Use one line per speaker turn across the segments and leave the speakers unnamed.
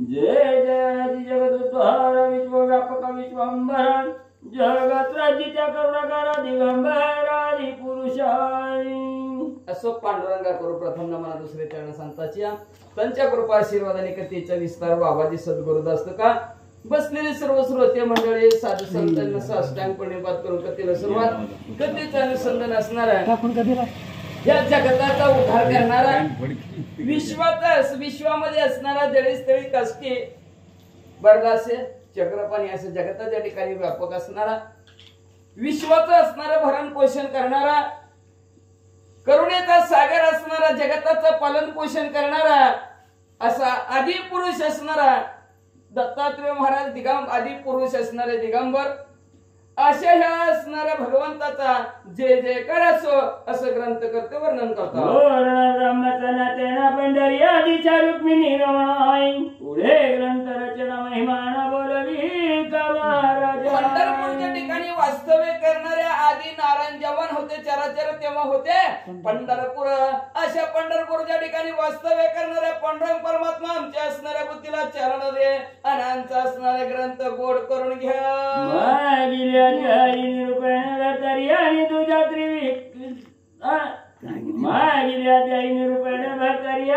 जय जय जगदुद्धार विश्वव्यापक विश्वंभर जगत्राजित्या करुणाकारा दिगंबरादि पुरुषाय
असो पांडुरंगा करू प्रथम नमना दुसरे चरण संताची त्यांच्या कृपा आशीर्वादाने कथेचा विस्तार बाबाजी सद्गुरुदास का बसलेले सर्व श्रोते मंडळी साधू संतांना साष्टांग प्रणिपात करून कथेला सुरुवात कथेचं अनुसंधान असणारा या जगताचा उद्धार करणारा विश्वामध्ये असणारा जळीस्थळी कष्टी बरदासे चक्रपाणी असं जगताच्या ठिकाणी व्यापक असणारा विश्वाचं असणारा भरण पोषण करणारा करुणेचा सागर असणारा जगताचं पालन पोषण करणारा असा आदि पुरुष असणारा दत्तात्रय महाराज आदि पुरुष असणारे दिगंबर अशा ह्या असणाऱ्या भगवंताचा जय जयकार असो असं ग्रंथ करते वर्णन करतात
पंढरी आदिच्या रुक्मिणी रमाई पुढे ग्रंथ रचना महिमाना बोलवी
पंढरपूरच्या ठिकाणी वास्तव्य करणाऱ्या आदि नारायण जेव्हा होते चराचर तेव्हा होते पंढरपूर अशा पंढरपूरच्या ठिकाणी वास्तव्य करणाऱ्या पांडुरंग परमात्मा आमच्या असणाऱ्या बुद्धीला चरण दे आणि आमचा असणारे ग्रंथ गोड करून घ्या
आणि तुझ्या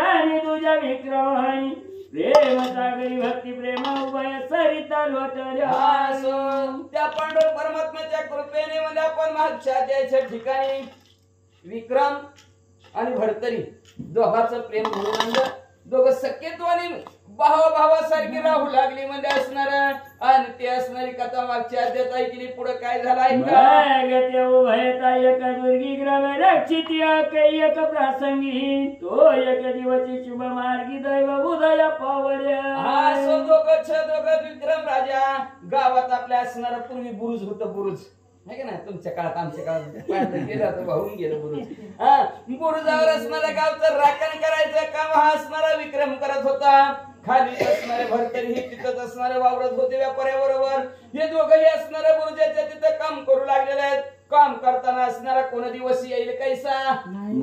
आणि तुझ्या विक्रम प्रेम सागरी भक्ती प्रेम उभय सरिता
त्या पांडव परमात्म्याच्या कृपेने मध्ये आपण मागच्या द्यायच्या ठिकाणी विक्रम आणि भरतरी दोघांचं प्रेम घडून आणलं दोघं सख्यत्वाने भावासारखी राहू लागली म्हणजे असणार आणि ते असणारी कथा मागच्या अध्यात ऐकली पुढे काय झालं
एक प्रसंगी तो एक दिवशी शुभ मार्गी दैव उदय पावल्या
विक्रम राजा गावात आपल्या असणारा पूर्वी बुरुज होतं बुरुज नाही का ना तुमच्या काळात आमच्या काळात गेलं होतं वाहून गेलं बुरुज बुरुजावर असणाऱ्या गावचं राखण करायचं काम हा असणारा विक्रम करत होता खाली असणारे भरतरी हे तिथंच असणारे वावरत होते व्यापाऱ्याबरोबर हे दोघंही असणारे बुरुजाच्या तिथं काम करू लागलेले आहेत काम करताना असणारा कोण दिवस येईल कैसा नाही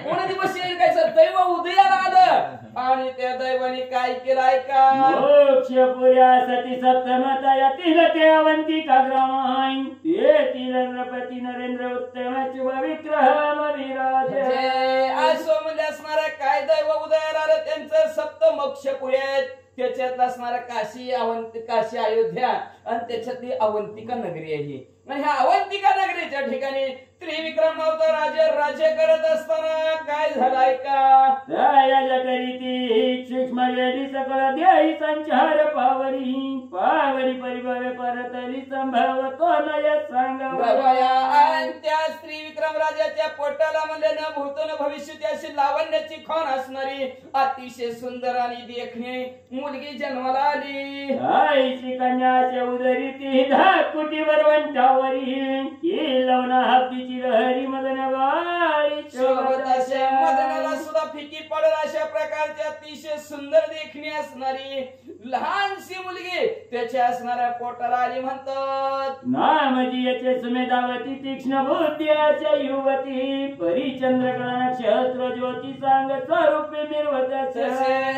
कोण दिवस येईल कैसा दैव उदयाला आलं आणि त्या दैवाने काय केलं ऐका
मोक्षपुऱ्यासाठी सप्तमता यातील ते अवंतिका ग्राम तेथील नृपती नरेंद्र उत्तम शुभ विक्रम विराज
असो म्हणजे असणारा काय दैव उदयाला आलं त्यांचं सप्त मोक्षपुरी आहेत त्याच्यात असणारा काशी अयोध्या आणि त्याच्यातली अवंतिका नगरी आहे ह्या अवंतिका नगरीच्या ठिकाणी त्रिविक्रम नव्हता राज्य करत असताना काय झालं ऐका
सूक्ष्म सकळ ध्यायी संचार पावरी परिभव परतली संभवतो नय
आणि त्या त्रिविक्रम राजाच्या पोटाला म्हणजे न भूतो न भविष्य अशी लावण्याची खान असणारी अतिशय सुंदर आणि देखणी मुलगी जन्माला आली
आईची कन्याच्या उदरी ती 10 कोटी वरवंटावरी लवना हत्तीची लहरी मदनवाळी
मदनाला सुद्धा फिकी पडेल अशा प्रकारची अतिशय सुंदर देखणी असणारी लहानशी मुलगी त्याच्या असणाऱ्या पोटाला आली म्हणतात
नामजी याचे सुमेधावती तीक्ष्ण बुद्ध्याच्या युवती परिचंद्रकला नक्षत्र ज्योती सांग स्वरूपे मिरवत्याचे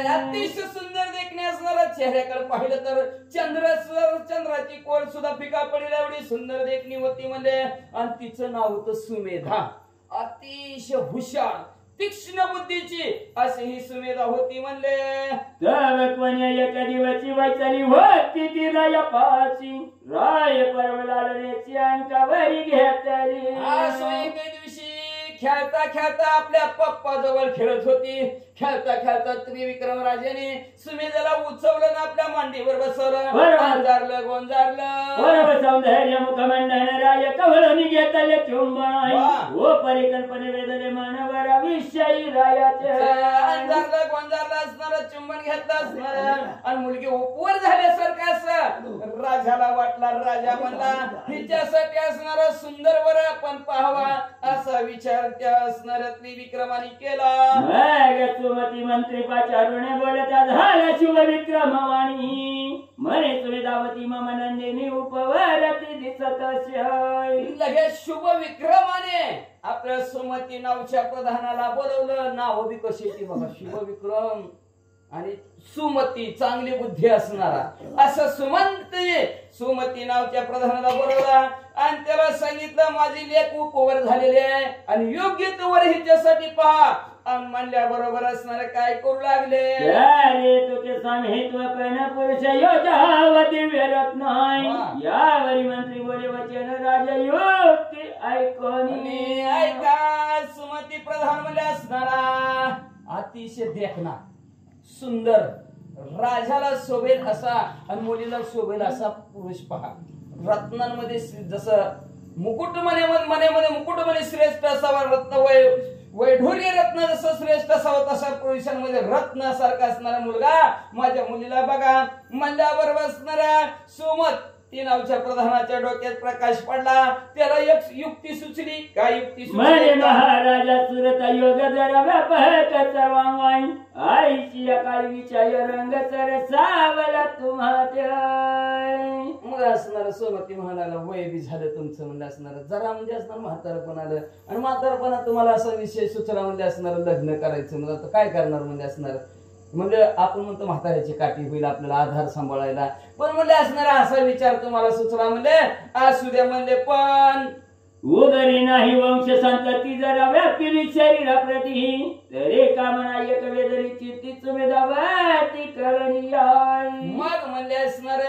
अतिशय सुंदर देखणी असणारा चेहऱ्याकडे पाहिलं तर चंद्राची कोर सुद्धा फिका पडेल एवढी सुंदर देखणी होती म्हणजे आणि तिचं नाव होतं सुमेधा अतिशय हुशार तीक्ष्ण बुद्धीची अशी ही सुमेधा होती म्हणले
एका दिवशी वैचारी होती तिला या पाची राय परवलाची अंकावरी घेतली
एके दिवशी खेळता खेळता आपल्या पप्पा जवळ खेळत होती खेळता खेळता त्रिविक्रम राजाने सुमेधाला उचवलं ना आपल्या मांडीवर बसवलं अंजारलं गोंजारलं
सौंदर्य मुखमंडन राय कवळणी घेतले चुंबन ओ परिकल्पने वेदले मानवरा विषयी रायाचे
अंजारलं गोंजारलं असणार चुंबन घेतलं असणार आणि मुलगी उपवर झाल्यासारखं असं राजाला वाटला राजा म्हणला हिच्यासाठी असणारा सुंदर वर आपण पाहावा असा विचार त्या असणाऱ्या त्रिविक्रमाने केला
सुमती मंत्री पाचारुणे बोलता झाला शुभ विक्रमवाणी म्हणे सुविधावती मम नंदिनी उपवरती दिसत
लगेच शुभ विक्रमाने आपल्या सुमती नावच्या प्रधानाला बोलवलं नाव बी कशी येते बघा शुभ विक्रम आणि सुमती चांगली बुद्धी असणारा असं सुमती नावच्या प्रधानाला बोलवला आणि त्याला सांगितलं माझी लेक उपवर झालेली आहे आणि योग्य तोवर हिच्यासाठी पहा आणि म्हणल्याबरोबर असणारे काय करू लागले
अरे तुझे सामित्वपण पुरुष योजा दिव्य रत्न यावरी मंत्री बोले वचन राजयुक्ती ऐकोनी
ऐका सुमती प्रधान मध्ये असणारा अतिशय देखना सुंदर राजाला शोभेल असा आणि मुलीला शोभेल असा पुरुष पहा रत्नांमध्ये जसं मुकुट मनेमध्ये मुकुट म्हणे श्रेष्ठ असावा रत्न वैढूर्य रत्न जसं श्रेष्ठ असावं तसा पुरुषांमध्ये रत्नासारखा असणारा मुलगा माझ्या मुलीला बघा म्हणल्यावर बसणारा सुमत ती नावच्या प्रधानाच्या डोक्यात प्रकाश पडला त्याला एक युक्ती सुचली काय युक्ती
सुचली महाराजा सुरत योग जरा व्यापक सर्वांगाई आईची काळी विचाय रंग सर सावला
मग असणार सोमती म्हणाला वय बी झालं तुमचं म्हणजे असणार जरा म्हणजे असणार म्हातारपण आलं आणि म्हातारपणा तुम्हाला असा विषय सुचला म्हणजे असणार लग्न करायचं म्हणजे आता काय करणार म्हणजे असणार म्हणजे आपण म्हणतो म्हाताऱ्याची काठी होईल आपल्याला आधार सांभाळायला पण म्हणजे असणारा असा विचार तुम्हाला सुचला म्हणजे असू द्या म्हणजे पण
उदरी नाही वंश संतती जरा व्यापिली शरीराप्रती तरी कामना एक वेदरीची तीच वेदावती करणी
मग म्हणजे असणार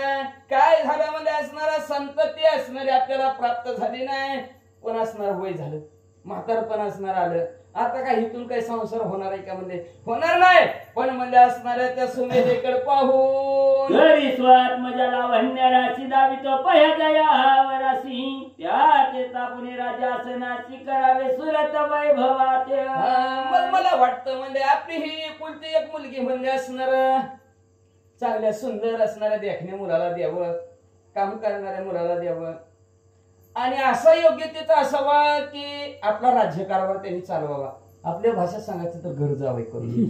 काय झालं म्हणजे असणारा संतती असणारी आपल्याला प्राप्त झाली नाही पण असणार वय झालं म्हातारपण असणार आलं आता काय इथून काही संसार होणार आहे का म्हणजे होणार नाही पण म्हणजे असणाऱ्या त्या सुमेधेकडे पाहून
तरी स्वात्मजा लावण्य राशी दावितो पह्याच्या यावराशी त्या ते तापुने राजा असनाशी करावे सुरत वैभवात
मग मला वाटतं म्हणजे आपली ही कुलती एक मुलगी म्हणजे असणार चांगल्या सुंदर असणाऱ्या देखण्या मुलाला द्यावं काम करणाऱ्या मुलाला द्यावं आणि असा योग्यतेचा असावा की आपला राज्यकारभार त्यांनी चालवावा आपल्या भाषेत सांगायचं तर घर जावई करून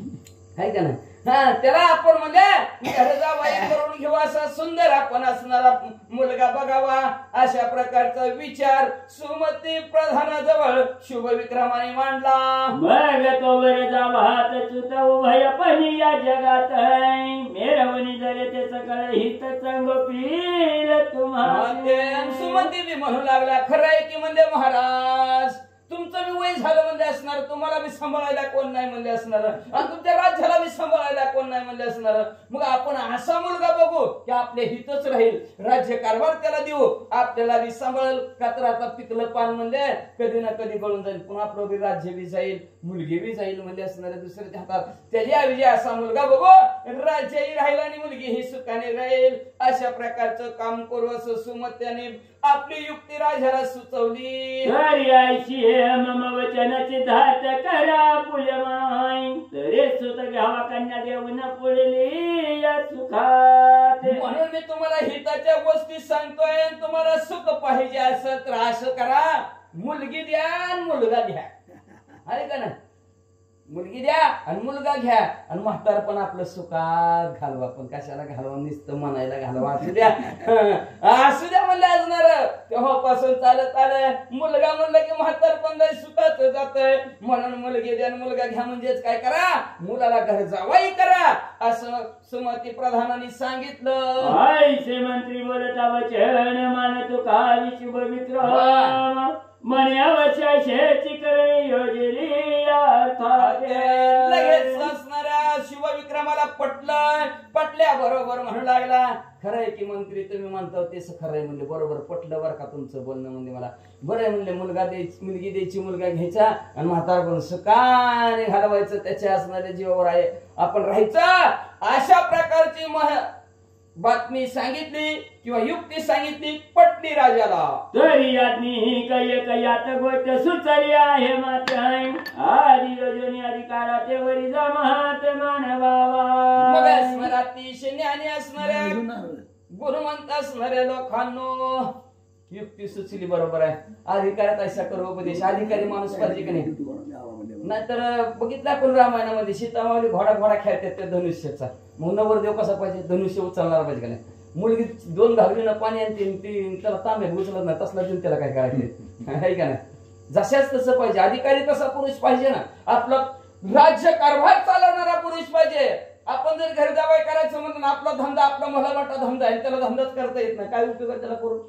आहे का नाही त्याला आपण म्हणजे घर जावई करून घेऊ असा सुंदर आपण असणारा मुलगा बघावा अशा प्रकारचा विचार सुमती प्रधानाजवळ शुभ विक्रमाने मांडला
मग तो वर जावात चुत उभयपणी या जगात मेरवणी जरे ते सकळ हित संगोपील तुम्हाला
सुमती बी म्हणू लागला खरं आहे की म्हणजे महाराज तुमचं बी वय झालं म्हणजे असणार तुम्हाला बी सांभाळायला कोण नाही म्हणजे असणार आणि तुमच्या राज्याला बी सांभाळायला कोण नाही म्हणजे असणार मग आपण असा मुलगा बघू की आपले हितच राहील राज्य कारभार त्याला देऊ आपल्याला बी सांभाळेल का तर आता पिकलं पान म्हणजे कधी ना कधी गळून जाईल पुन्हा आपलं बी राज्य बी जाईल मुलगी बी जाईल म्हणजे असणाऱ्या दुसऱ्याच्या हातात त्याच्या विजय असा मुलगा बघू राज्यही राहील आणि मुलगी ही सुखाने राहील अशा प्रकारचं काम करू असं सुमत्याने आपली युक्ती राजाला सुचवली
मम वचनाची धात करा पुलमाई तरे सुत घ्यावा कन्या देऊन पुढली या सुखात
म्हणून मी तुम्हाला हिताच्या गोष्टी सांगतोय तुम्हाला सुख पाहिजे असं तर असं करा मुलगी द्या आणि मुलगा घ्या आहे का ना मुलगी द्या आणि मुलगा घ्या आणि म्हातारपण आपलं सुखात घालवा पण कशाला घालवा नुसतं म्हणायला घालवा असू द्या म्हणलं असणार तेव्हापासून चालत आलं मुलगा म्हणलं की म्हातारपण सुखात जातंय म्हणून मुलगी द्या आणि मुलगा घ्या म्हणजेच काय करा मुलाला घर जावाई करा असं सुमती प्रधानाने सांगितलं
आईचे मंत्री बोलता वचन मान तुका विशुभ विक्रम मने अवश्य शेची करे योजली
लगेच असणाऱ्या शिवविक्रमाला पटल्या बरोबर म्हणू लागला खरंय की मंत्री तुम्ही म्हणता तेच खरंय म्हणजे बरोबर पटलं बरं का तुमचं बोलणं म्हणजे मला बरं म्हणले मुलगा द्यायची मुलगी द्यायची मुलगा घ्यायचा आणि म्हातारपण सुखाने घालवायचं त्याच्या असणाऱ्या जीवावर आहे आपण राहायचं अशा प्रकारची बातमी सांगितली किंवा युक्ती सांगितली पटली राजाला
तरी आज्ञी कयात गोष्ट सुचली आहे मात्र आधी योजने अधिकाराचे वरी जमात मानवावा
मग असणाऱ्या अतिशय ज्ञानी असणाऱ्या गुणवंत असणाऱ्या लोकांनो युक्ती सुचली बरोबर आहे अधिकारात अशा करू उपदेश अधिकारी माणूस पाहिजे की नाही नाहीतर बघितला कोण रामायणामध्ये सीतामावली घोडा खेळतात त्या धनुष्याचा मग नवरदेव कसा पाहिजे धनुष्य उचलणार पाहिजे का नाही मुलगी दोन घागरीनं पाणी आणते त्याला तांबे उचलत नाही तसला देऊन त्याला काय करायचं आहे का नाही जशाच तसं पाहिजे अधिकारी तसा पुरुष पाहिजे ना आपला राज्य कारभार चालवणारा पुरुष पाहिजे आपण जर घरी जावाय करायचं म्हणून आपला धंदा आपला मला वाटता धंदा आहे त्याला धंदाच करता येत नाही काय उपयोग आहे त्याला करून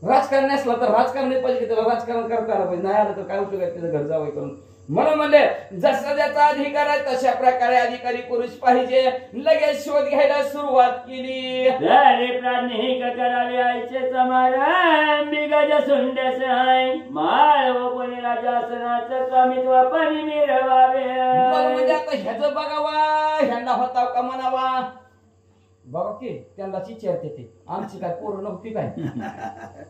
राजकारण असला तर राजकारण नाही पाहिजे त्याला राजकारण करता आलं पाहिजे नाही आलं तर काय उपयोग आहे त्याचं घर जावं करून म्हणून म्हणले जसा ज्याचा अधिकार आहे तशा प्रकारे अधिकारी पुरुष पाहिजे लगेच शोध घ्यायला सुरुवात केली
प्राणिक करावे आईचे समारंभ बिगज सुंडस आहे माळ व कोणी राजासनाचं कमीत्व पणी मिरवावे
म्हणजे आता ह्याचं बघावा ह्यांना होता का म्हणावा बघा की त्यांना विचारते ते आमची काय पोरं नव्हती काय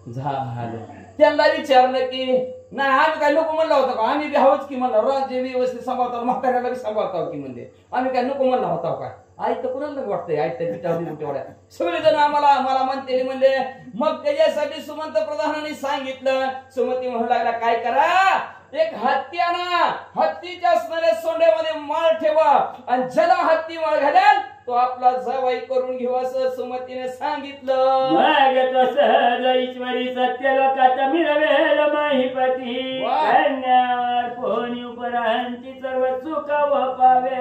झालं त्यांना विचारलं की नाही आम्ही काय नको म्हणला होता का आम्ही बी हवंच की म्हणला राज्य व्यवस्थित सांभाळतो म्हाताऱ्याला बी सांभाळतो की म्हणजे आम्ही काय नको म्हणला होता काय आई तर कुणाला वाटतंय आई तर पिटावली मोठ्या सगळेजण आम्हाला म्हणते म्हणले मग त्याच्यासाठी सुमंत प्रधानांनी सांगितलं सुमती म्हणू लागला काय करा एक हत्ती आणा हत्तीच्या असणाऱ्या सोंड्यामध्ये माळ ठेवा आणि ज्याला हत्ती माळ घालेल तो आपला जावाई करून घेऊ असं सुमतीने सांगितलं
मग तो सहज ईश्वरी सत्य लोकाचा मिळवेल माहिपती कन्यावर पोहणी उपरांची सर्व सुख व पावे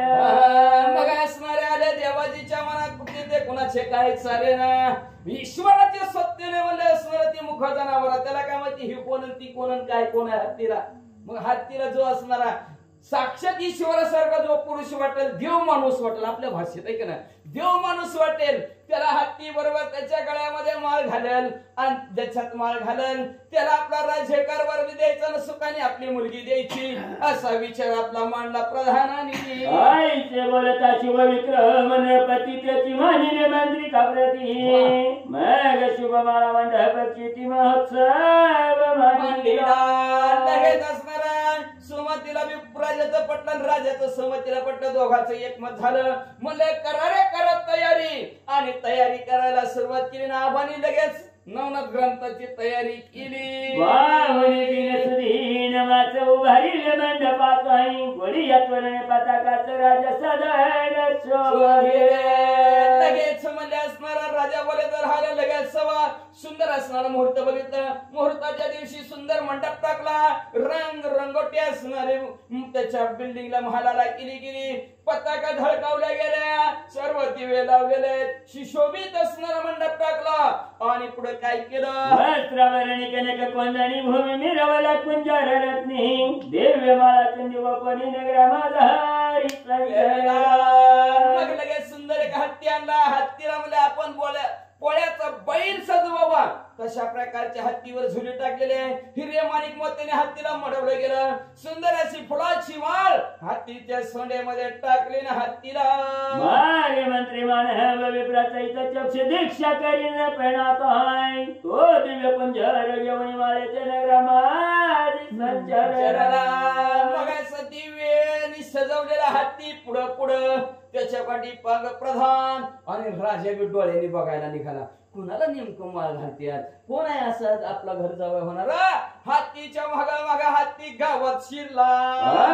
मग असणारे आले देवाजीच्या मनात ते कुणाचे काय चाले ना ईश्वराचे सत्याने म्हणले असणार ती मुख जनावर त्याला काय माहिती ही कोण ती कोण काय कोण आहे हत्तीला मग हत्तीला जो असणारा साक्षात ईश्वरासारखा जो पुरुष वाटेल देव माणूस वाटेल आपल्या भाषेत आहे की नाही देव माणूस वाटेल त्याला हत्ती बरोबर त्याच्या गळ्यामध्ये माळ घालेल आणि ज्याच्यात माळ घालेल त्याला आपला राज्य कारभार द्यायचा न सुखाने आपली मुलगी द्यायची असा विचार आपला मांडला प्रधानाने
आईचे बोलता शिवविक्रमन पती त्याची मानिले मंत्री काप्रती मग शुभमाळा मंडपची ती महोत्सव मांडला
लगेच असणारा सुमतीला बी राजाचं पटलं राजाचं सुमतीला पटलं दोघांचं एकमत झालं म्हणले करारे करत तयारी आणि तयारी करायला सुरुवात केली ना आबानी लगेच नवनाथ ग्रंथाची तयारी केली
वाहुनी दिनसुदीन माच उभारील मंडपात आई गोडी यात्वरणे पताकाचं राजा सदन शोभे
लगेच म्हणले असणारा राजा बोले तर हाल लगेच सवा सुंदर असणारा मुहूर्त बघितलं मुहूर्ताच्या दिवशी सुंदर मंडप टाकला रंगोटी असणारे त्याच्या बिल्डिंगला महालाला केली गेली पताका झळकावल्या गेल्या सर्व दिवे लावलेले शिशोभित असणारा मंडप टाकला आणि पुढे काय केलं
वस्त्रवरणी कनक कोंदणी भूमी मिरवला कुंजार रत्नी दिव्य माळा चंदी व कोणी नगरामाधारी
मग लगेच सुंदर एक हत्ती आणला हत्तीला म्हणजे आपण पोळ्याचा बैल सजवावा तशा प्रकारच्या हत्तीवर झुले टाकलेले हिरवे माणिक मोत्याने हत्तीला मडवलं गेलं सुंदर अशी फुलाची माळ हत्तीच्या सोंड्यामध्ये टाकली ना हत्तीला
मागे मंत्री मानव विप्रचैत चक्ष दीक्षा करीन पेणातोय तो दिव्य कुंजर घेऊन माळेचे नगरामाधी संचारला
मग असं दिव्येनी सजवलेला हत्ती पुढं त्याच्या पाठी पाग प्रधान आणि राजा बी डोळ्यांनी बघायला निघाला कुणाला नेमकं माळ घालत्यात कोण आहे असं आपला घर जावं होणार हत्तीच्या मागा हत्ती गावात शिरला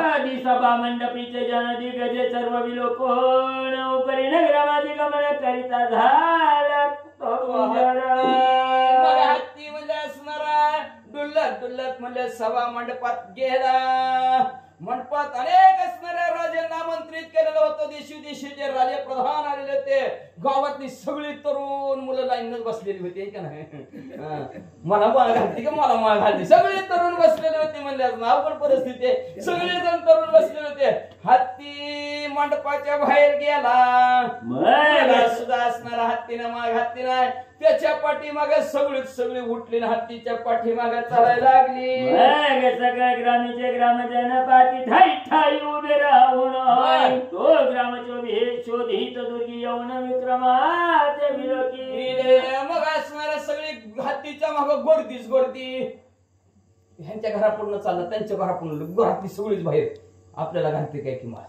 आधी सभा मंडपीचे जनदी गजे सर्व विलोकोण उपरी नगरामाधी गमन करिता झाला तो
हत्ती म्हणजे असणारा डुल्लत म्हणजे सभा मंडपात गेला मंडपात अनेक असणाऱ्या राजांना आमंत्रित केलेलं होतं देशीचे राजे प्रधान आलेले ते गावातली सगळी तरुण मुलं लाईनच बसलेली होती का नाही मला माळ घालती का मला माळ घालती सगळे तरुण बसलेले होते म्हणले अवघड परिस्थिती सगळे जण तरुण बसलेले होते हत्ती मंडपाच्या बाहेर गेला सुद्धा असणारा हत्तीनं माळ घातली नाही त्याच्या पाठीमागे सगळी उठली हत्तीच्या पाठीमागे चालायला लागली
सगळ्या ग्रामीचे ग्रामजन पाठी ठाई उभे राहून तो ग्रामचोभी शोधित दुर्गी येऊन विक्रमाचे विरोधी
मग असणाऱ्या सगळी हत्तीच्या मागे गर्दी ह्यांच्या घरापुढनं चाललं त्यांच्या घरापुढं घरातली सगळीच बाहेर आपल्याला घालते काय किंवा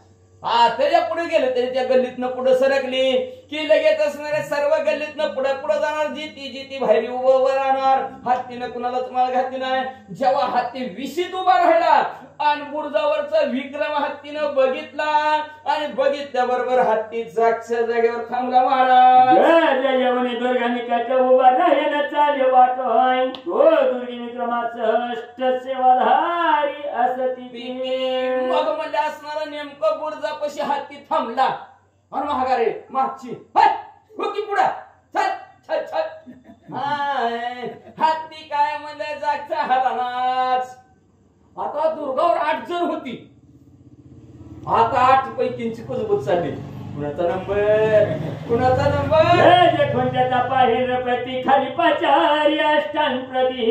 त्याच्या पुढे गेले त्याच्या गल्लीतनं पुढे सरकली की लगेच असणाऱ्या सर्व गल्लीतनं पुढे जाणार जी बाहेर उभं राहणार हत्तीनं कुणालाच माळ घातली नाही जेव्हा हत्ती विशीत उभा राहिला आणि बुरजावरचा विक्रम हत्तीनं बघितला आणि बघितल्याबरोबर हत्ती जागच्या जागेवर थांबला महाराज
दुर्गानिकाच्या उभा राहिला चाले वाटोय तो दुर्गी विक्रमाचं अष्ट सेवाधारी असती
मग म्हणजे असणारा नेमकं बुरजापाशी हत्ती थांबला आणि महागारे मागची होकी पुढा चल चल चल हत्ती काय म्हणलं जागचा हातानाच. आता दुर्गावर 8 जण होती, आता 8 पैकींची कुजबूज चालली. कुणाचा नंबर
कोणत्याचा पाहिर प्रती खाली पाचारी अष्टांग प्रती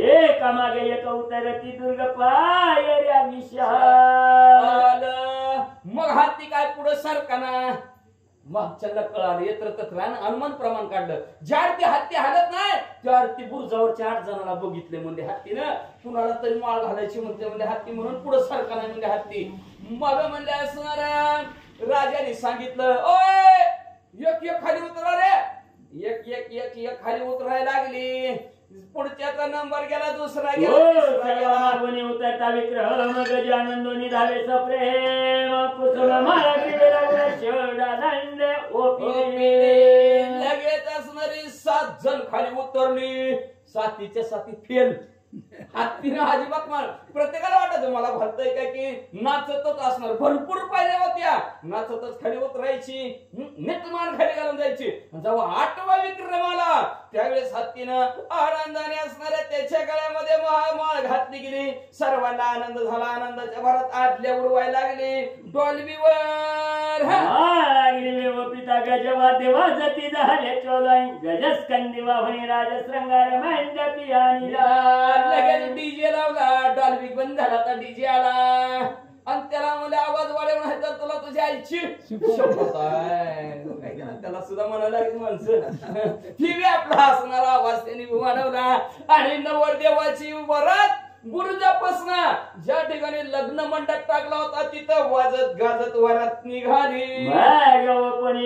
एका मागे एक उतरती दुर्ग पायऱ्या विशाल.
मग हाती काय पुढे सरकाना मागच्याला कळालं येत्र तत्रान अनुमान प्रमाण काढलं. ज्यावरती हत्ती हालत नाही त्यावरती बुरजावरच्या 8 जणांना बघितले म्हणजे हत्तीनं कुणाला तरी माळ घालायची म्हणते म्हणजे हत्ती म्हणून पुढे सरका नाही म्हणजे हत्ती. मग म्हणले असणार राजाने सांगितलं ओय एक एक खाली उतरा रे. एक एक एक एक खाली उतरायला लागली. पुढच्याचा नंबर गेला, दुसरा गेला.
उतरता विक्रम गजानंदोनी धावे सप्रेम कुसुम माळा दंड
लगेच असणारी 7 जण खाली उतरली. 7च्या 7 फेल. हत्तीने अजिबात मार. प्रत्येकाला वाटत मला भरतय काय की नाचतच असणार. भरपूर पायऱ्या होत्या, नाचतच खाली उतरायची, नेटमान खाली घालून जायची. जेव्हा 8वा विक्रम आला त्यावेळेस हत्तीनं आनंदाने असणाऱ्या त्याच्या गळ्यामध्ये माळ घातली गेली. सर्वांना आनंद झाला. आनंदाच्या भरात आडल्या उडवायला लागली. डॉल्बीवर
पिता गजवाद्य वाजती झाले चोलाई गजस्कंदी वाहनी राजश्रंगार मंडपी आणि
लगेच डीजे लावला. डॉल्बी बंद झाला तर डीजे आला आणि त्याला म्हणजे आवाज वाढवून आहे तर तुला तुझ्या आईची शपथ आहे. त्याला सुद्धा म्हणायला लागली माणसं. टीव्ही आपला हसणारा आवाज त्यांनी वाढवला आणि नवरदेवाची वरात गुरुजापासना ज्या ठिकाणी लग्न मंडप टाकला होता तिथं वाजत गाजत वरात निघाली.
पण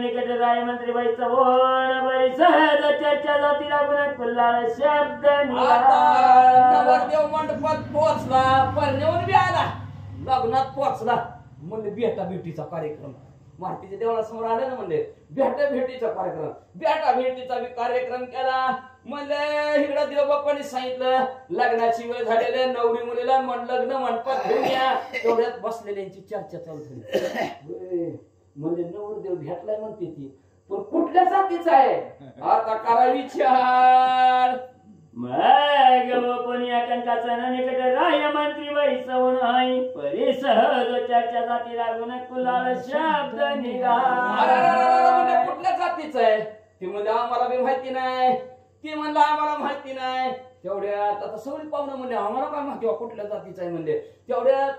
निकट राय मंत्री बाई चव्हाण बरी सहज चर्चा जाती लागून फुल्लाळ शब्द
नवरदेव मंडपात पोहोचला. परनेऊन बी आला, लग्नात पोहोचला. म्हणजे भेटा भेटीचा कार्यक्रम मारुतीच्या देवळासमोर आले ना. म्हणजे भेटा भेटीचा कार्यक्रम, भेटा भेटीचा कार्यक्रम केला. म्हणजे इकडं देवबापांनी सांगितलं लग्नाची वेळ झालेली नवरी मुलीला लग्न मंडपात घेऊन या. तेवढ्यात बसलेल्यांची चर्चा चालू झाली. म्हणजे नवरदेव भेटलाय म्हणते ती, पण कुठल्या जातीचा आहे आता करा विचार.
निकट राय मंत्री बाई सवण आई परी सहज चर्चा जाती लागून कुलाल शब्द निघाला.
कुठल्या जातीचं आहे ती म्हणजे आम्हाला बी माहिती नाही. ती म्हणलं आम्हाला माहिती नाही. तेवढ्यात आता सगळी पाहुणं म्हणले आम्हाला काय माहिती कुठल्या जातीचं आहे म्हणले. तेवढ्यात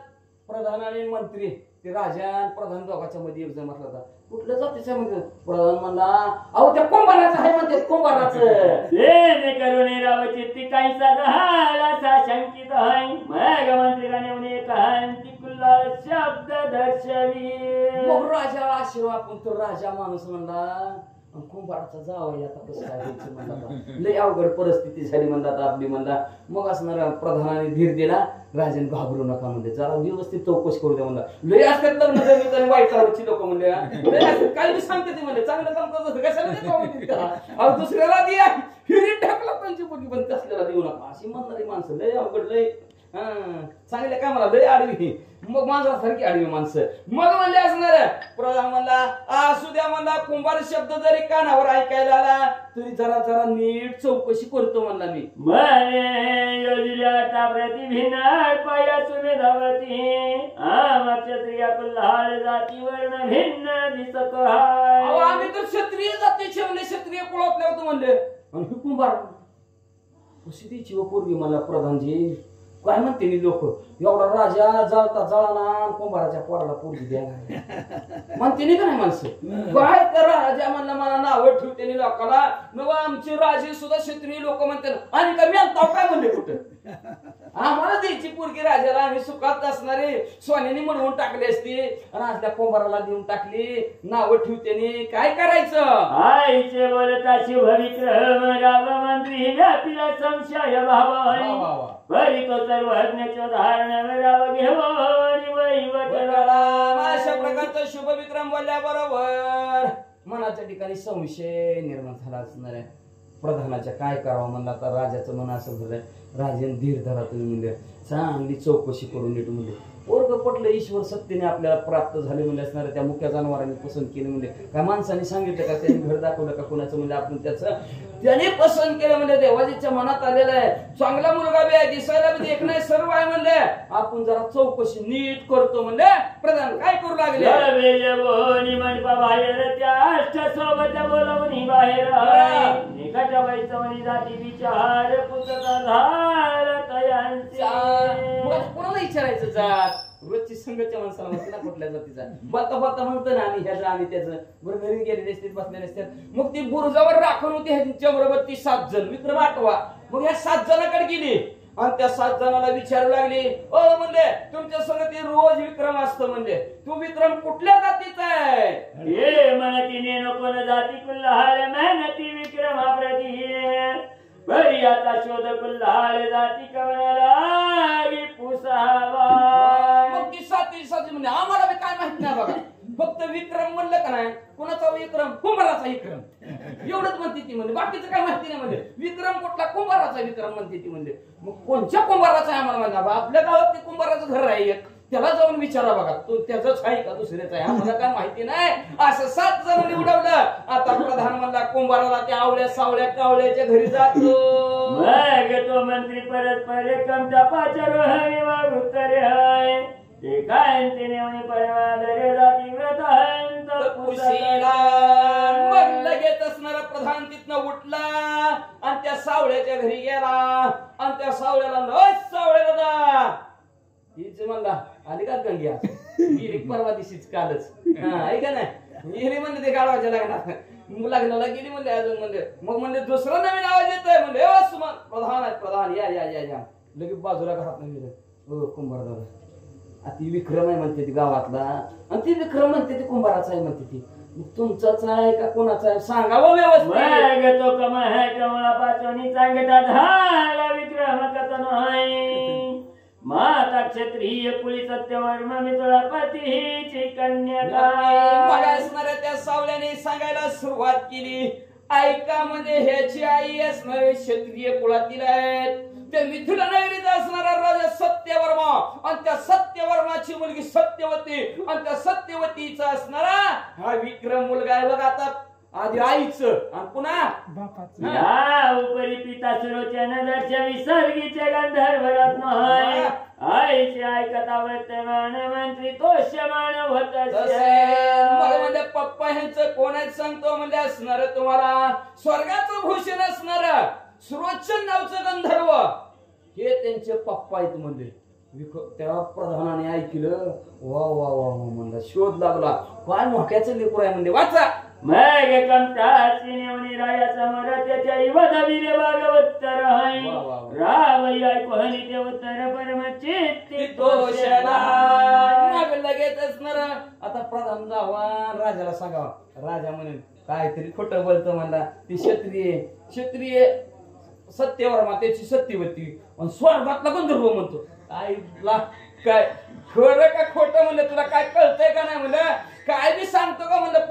प्रधान आणि मंत्री ते राजा प्रधान दोघांच्या मध्ये एक जण म्हटलं होता कुठल्या जातीचं आहे म्हणजे. प्रधान म्हणला अहो त्या कुंभाराचं आहे म्हणते. कुंभाराचं
करून रावची ती काही साधा शंकित आहे. मग मंत्रिकाने म्हणे ती कुल्लाळ शब्द दर्शवी.
मग राजा आशीर्वाद पण तो राजा माणूस म्हणला कुंभाराचा जावं आता कसं काय व्हायचं म्हणला. लय अवघड परिस्थिती झाली म्हणतात आपली म्हणला. मग असणारा प्रधानाने धीर दिला. राजाने घाबरू नका म्हणजे जरा व्यवस्थित चौकशी करू द्या म्हणला. लय असतात लग्न वाईट आवडची लोक म्हणले लय असतात काही मी सांगते ते म्हणले चांगलं काम करत कशाला दुसऱ्याला द्या हिरीत टाकला त्यांची पोटी पण कसल्याला देऊ नका अशी म्हणणारी माणसं लय अवघड लय चांगल्या कामाला लय आडवी. मग माणसासारखी आडवी माणसं. मग म्हणले असणार प्रधान म्हणला असू द्या म्हणला कुंभार शब्द जरी कानावर ऐकायला आला तरी जरा जरा नीट चौकशी करतो म्हणला मी. आम्ही तर क्षत्रिय जातीचे म्हणले क्षत्रिय कुळातले होतो म्हणले. आणि कुंभार कशी द्यायची व पोरगी मला प्रधानजी काय म्हणते लोक एवढा राजा जळता जळाना कुंभाराच्या पोराला पोरगी द्यायला म्हणते का नाही माणसं. काय तर राजा म्हणला मला नाव ठेवते लोकांना मग आमचे राजे सुद्धा क्षत्रिय लोक म्हणते आणि कमी आणता काय म्हणले कुठं आम्हाला द्यायची पोरगी राजाला. आम्ही सुखात असणारे सोन्याने म्हणून टाकली असती आणि आज त्या कुंभाराला देऊन टाकली नाव ठेवते. काय करायचं
आईचे बोलता शुभविक्रम राम मंत्री व्यापीला संशय भाव बरी तो सर्व हरण्याचं धारण राव घेऊन
अशा प्रकारचा शुभ विक्रम बोलल्या बरोबर मनाच्या ठिकाणी संशय निर्माण झाला असणार आहे. प्रधानाच्या काय करावं म्हणलं आता राजाचं मन असं झालंय. राजाने धीर धरा तुम्ही म्हणजे चांगली चौकशी करून नीट म्हणजे पोरग पटलं ईश्वर सत्तेने आपल्याला प्राप्त झाले म्हणजे असणाऱ्या त्या मुख्य जनावरांनी पसंत केले म्हणजे काय माणसाने सांगितलं का त्यांनी घर दाखवलं का कोणाचं म्हणजे आपण त्याने पसंत केलं म्हणजे देवाजीच्या मनात आलेलं आहे चांगला मुलगा बी आहे दिसायला बी एक नाही सर्व आहे म्हणले आपण जरा चौकशी नीट करतो म्हणले प्रधान काय करू लागले
बाहेर त्या अष्ट सोबत बोलवणी बाहेर निकट वैसवणी जाती विचार पुस्तका झाला
कोणाला विचारायचं जात रोजची संघच्या माणसाला म्हणते ना कुठल्या जातीचा बता बता म्हणतो ना आम्ही ह्याचं आम्ही त्याचं बरं घरी गेलेले असतात बसलेले असतात मग ती बुरुजावर राखून होती ह्यांच्या बरोबर ती 7 जण विक्रम आठवा मग ह्या 7 जणांकडे गेली आणि त्या 7 जणाला विचारू लागली ओ म्हणले तुमच्या संग ते रोज विक्रम असतं म्हणले तू विक्रम कुठल्या जातीचा आहे
हे म्हणतीने नको न जाती कुल्हाळ मेहनती विक्रम प्रती बरी आता शोध कुल्हाळ जाती कवनाला पुसावा
मग ती साती म्हणजे आम्हाला बी काय माहित नाही बघा फक्त विक्रम म्हणलं का नाही कोणाचा विक्रम कुंभाराचा विक्रम एवढंच म्हणते ती म्हणजे बाकीचं काय माहिती नाही म्हणजे विक्रम कुठला कुंभाराचा विक्रम म्हणते ती म्हणजे मग कोणत्या कुंभाराचा आहे आम्हाला माहिती आपल्या गावात ते कुंभाराचं घर आहे एक त्याला जाऊन विचारा बघा तो त्याच आहे का दुसऱ्याच आहे आम्हाला काय माहिती नाही असं 7 जण निवडवलं आता प्रधान म्हणला कुंभाराला त्या आवळ्या सावळ्या कावळ्याच्या घरी जातो
तो मंत्री परत कमचा पाचारो हवी वाग उत्तरे हाय ते काय तिने परवादरे जाती व्रत
कुशीला मग लगेच असणारा प्रधान तिथनं उठला आणि त्या सावळ्याच्या घरी गेला आणि त्या सावळ्याला सावळ्याला हीच म्हणला आली का गंग्या गेली परवा दिवशीच कालच ऐका नाही गेली म्हणले ते गावाच्या लग्नाला गेली म्हणले अजून म्हणले मग म्हणले दुसरं नवीन आवाज येतोय म्हणले प्रधान आहे प्रधान या या या या लगेच बाजूला घरात नाही गेलं हो कुंभार दादा ती विक्रम आहे म्हणते ती गावातला आणि ती विक्रम म्हणते ती कुंभाराचा आहे म्हणते ती तुमचाच आहे का कोणाचा आहे सांगावं व्यवस्थित
तो कमा है कमळा पाचवणी सांगता झाला विक्रम कथन आहे माता क्षत्रिय कुळी सत्यवर्म मित्र पतीची कन्या
असणाऱ्या त्या सावल्याने सांगायला सुरुवात केली ऐका म्हणजे ह्याची आई असणारे क्षत्रिय कुळातील आहेत त्या मिथिला नगरीत असणारा राजा सत्यवर्मा आणि त्या सत्यवर्माची मुलगी सत्यवती आणि त्या सत्यवतीचा असणारा हा विक्रम मुलगा आहे बघा आता आधी आईचं आणि पुन्हा
बापाचं उपरी पिता सुरोच्या नजरच्या विसर्गीचे गंधर्वरत्न आहे आईचे ऐकता वर्तमान मंत्री तोष्यमान होत
म्हणजे पप्पा ह्यांचं कोणाच सांगतो म्हणजे असणार तुम्हाला स्वर्गाचं भूषण असणार सुरोचन नावचं गंधर्व हे त्यांचे पप्पा आहेत म्हणजे त्या प्रधानाने ऐकलं वा वा वा म्हणलं शोध लागला काय मोठ्याचं लेकरू आहे म्हणजे वाचा
मग कमताची राया समोर त्याच्या वधविले भागवत्तर राम ऐकून ते उत्तर परमचित्ती
लगेच असणार आता प्रधान जावा राजाला सांगावा राजा म्हणेल काहीतरी खोटं बोलतो म्हणला ती क्षत्रिय सत्यवर्मा त्याची सत्यवती आणि स्वर्गातला गंधर्व म्हणतो काय खरं का खोटं म्हणलं तुला काय कळतंय का नाही म्हणलं काय बी सांगतो का म्हणलं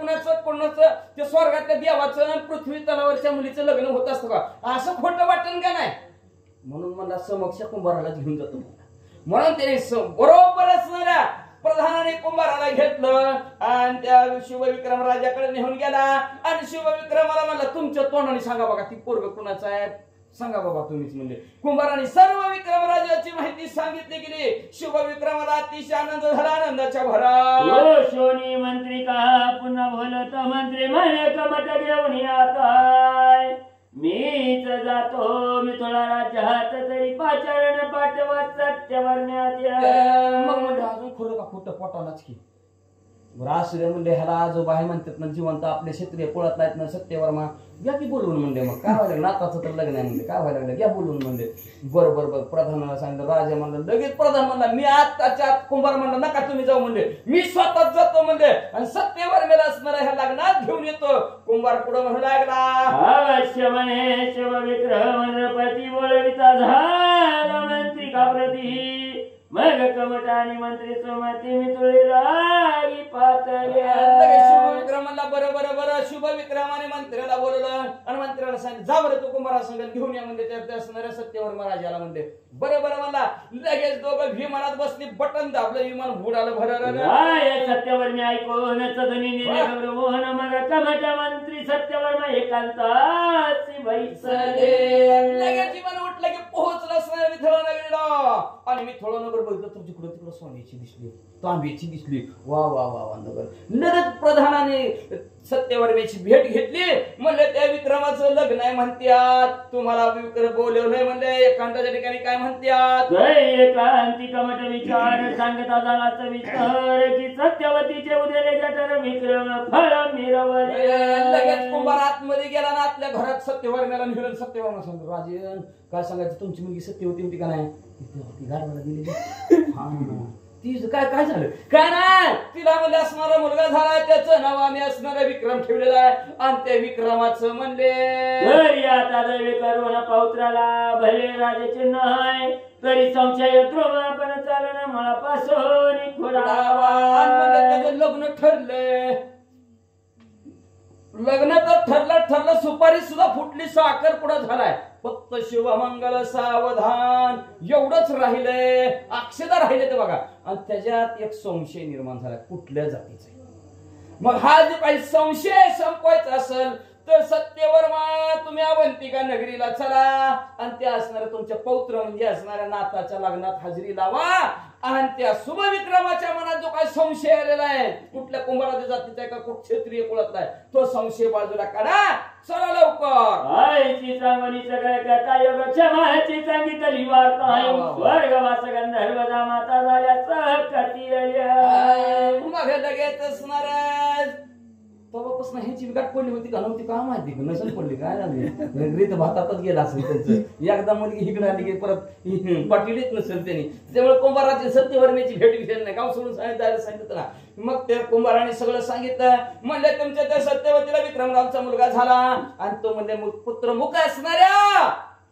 कोणाचं ते स्वर्गातल्या देवाचं आणि पृथ्वी तलावरच्या मुलीचं लग्न होत असतं का असं खोटं वाटन का नाही म्हणून मला समक्ष कुंभाराला घेऊन जातो म्हणून त्याने बरोबर असणाऱ्या प्रधानाने कुंभाराला घेतलं आणि त्या शिवविक्रम राजाकडे नेऊन गेला आणि शिवविक्रमाला म्हणला तुमच्या तोंडाने सांगा बघा ती पोरग कुणाचं आहे सांगा बाबा तुम्हीच म्हणजे कुंभाराने सर्व विक्रम राजाची माहिती सांगितली गेली शिवविक्रमाला अतिशय आनंद झाला आनंदाच्या भरा
शोनी मंत्री का पुन्हा बोलत मंत्री म्हणे कमट घेऊन येताय मीच जातो मी थोडा राज्यात तरी पाचारण पाठवत सत्यवर्ण्यात
मग म्हणजे अजून खरं का खोटं पटावलाच की राष्ट्रीय म्हणले ह्याला आजोबा आहे म्हणतात ना जिवंत आपले क्षेत्रीय पळत नाहीत ना सत्यवर्मा घ्या की बोलवून म्हणले मग काय व्हायला लागलं नाताचं तर लग्न आहे म्हणले काय व्हायला लागलं घ्या बोलवून म्हणले बरोबर प्रधानाला सांगितलं राजा म्हणलं लगेच प्रधान म्हणला मी आत्ताच्या आत कुंभार म्हणला नका तुम्ही जाऊ म्हणले मी स्वतःच जातो म्हणले आणि सत्यवर्मेला असणारा ह्या लग्नात घेऊन येतो कुंभार पुढे म्हणू लागला
अवश्य म्हणे शिवविक्रम नृपती बोलविता झाला मंत्री का प्रती मग कमट आणि मंत्री सुमती मी तुळी लागी पातळ्या.
शुभ विक्रमाला बरं बरं बरं शुभ विक्रमाने मंत्र्याला बोलवलं आणि मंत्र्याला सांगितलं जा बरं तू कुंभारा संगत घेऊन या म्हणजे त्या असणाऱ्या सत्यवर्मा राजाला म्हणते. बरं बरं म्हणला. लगेच दोघं विमानात बसली बटन दाबलं विमान बुडालं भरलं.
सत्यवर्मी ऐकून सदनी मोहन मग कमट मंत्री सत्यवर्मा एकांताची बैसले.
लगेच विमान उठलं की पोहोचलं असणार मिथळनगरीला आणि मिथळनगर बघितलं तर तिकडं तिकडं सोन्याची दिसली तांब्याची दिसली. वा वा वा वा नगर. नरद प्रधानाने सत्यवर्मेची भेट घेतली. म्हणले त्या विक्रमाचं लग्न आहे म्हणत्यात. तुम्हाला विक्रम बोलवलंय म्हणले एकांताच्या ठिकाणी काय म्हणत्यात.
एकांती कमट विचार सांगता झाला विचार की सत्यवतीचे उद्याले जठर विक्रम फळ मिरवले.
लगेच कुंभार आतमध्ये गेला ना आपल्या घरात सत्यवर्म्याला निघालं. सत्यवर्मा सांगतो राजन काय सांगायचं तुमची मुलगी सत्यवती होती का नाही ती गाडवाला गेली. तीच काय काय झालं काय नाही तिला म्हणजे असणारा मुलगा झाला त्याचं नाव आम्ही असणारा विक्रम ठेवलेला आहे आणि त्या विक्रमाचं म्हणले
आता दैवे करून पौत्राला भले राजे चिन्ह आहे तरी संशय द्रोमा पण चालणं मळापासून
त्याचं लग्न ठरलंय. लग्न तर ठरलं सुपारी सुद्धा फुटली साखर पुढा झालाय. फक्त शिवमंगल सावधान एवढंच राहिलंय. अक्षदा राहिले ते बघा. आणि त्याच्यात एक संशय निर्माण झाला कुठल्या जातीचा. मग हा जो काही संशय संपवायचा असेल तर सत्यवर्मा तुम्ही अवंतिका नगरीला चला आणि त्या असणाऱ्या तुमच्या पौत्र म्हणजे असणाऱ्या नाताच्या लग्नात हजेरी लावा आणि त्या शुभ विक्रमाच्या मनात जो काही संशय आलेला आहे कुठल्या कुंभाराच्या जातीचा आहे का कुठ क्षेत्रीय कुळातला आहे तो संशय बाजूला काढा. चला लवकर.
आईची चांगली सगळ्या कथा योग क्षमाची सांगितली वार्ता स्वर्गवास गंधर्व माता झाल्या सहकती
मग लगेच असणार तेव्हापासून ह्याची गाठ पडली होती का नव्हती का माहिती नसेल पडली काय झाली नगरीत भातातच गेला असेल त्यांचं. एकदा मुलगी इकडे आली की परत पाटीलीच नसेल त्यांनी. त्यामुळे कुंभाराची सत्यवर्मेची भेट घेतली नाही गाव सोडून सांगितलं ना. मग त्या कुंभाराने सगळं सांगितलं. म्हणले तुमच्या त्या सत्यवतीला विक्रमरावचा मुलगा झाला आणि तो म्हणजे पुत्र मुख असणाऱ्या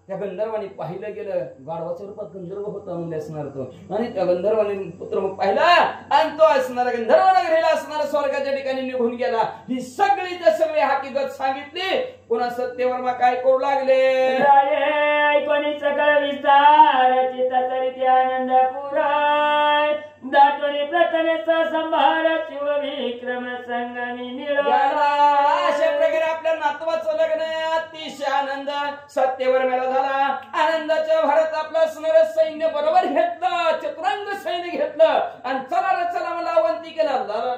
त्या गंधर्वाने पाहिलं गेलं. गाढवाच्या रूपात गंधर्व होता म्हणजे असणार तो आणि त्या गंधर्वाने पुत्र मुख पाहिला आणि तो असणारा गंधर्व नगरीला असणारा स्वर्गाच्या ठिकाणी निघून गेला. ही सगळी त्या सगळी हकीकत सांगितली. पुन्हा सत्यवर्मा काय करू लागले
ऐकून सगळं विस्तार चित्ताचरित आनंद पुराय दाटोनी प्रथमेचा संभार शिव विक्रम संगमी मिळाला.
अशा प्रकारे आपल्या नातवाचं लग्न अतिशय आनंद सत्यवर्म्याला झाला. आनंदाच्या भरात आपलं असणारं सैन्य बरोबर घेतलं चतुरंग सैन्य घेतलं आणि चला मला अवंतिकेला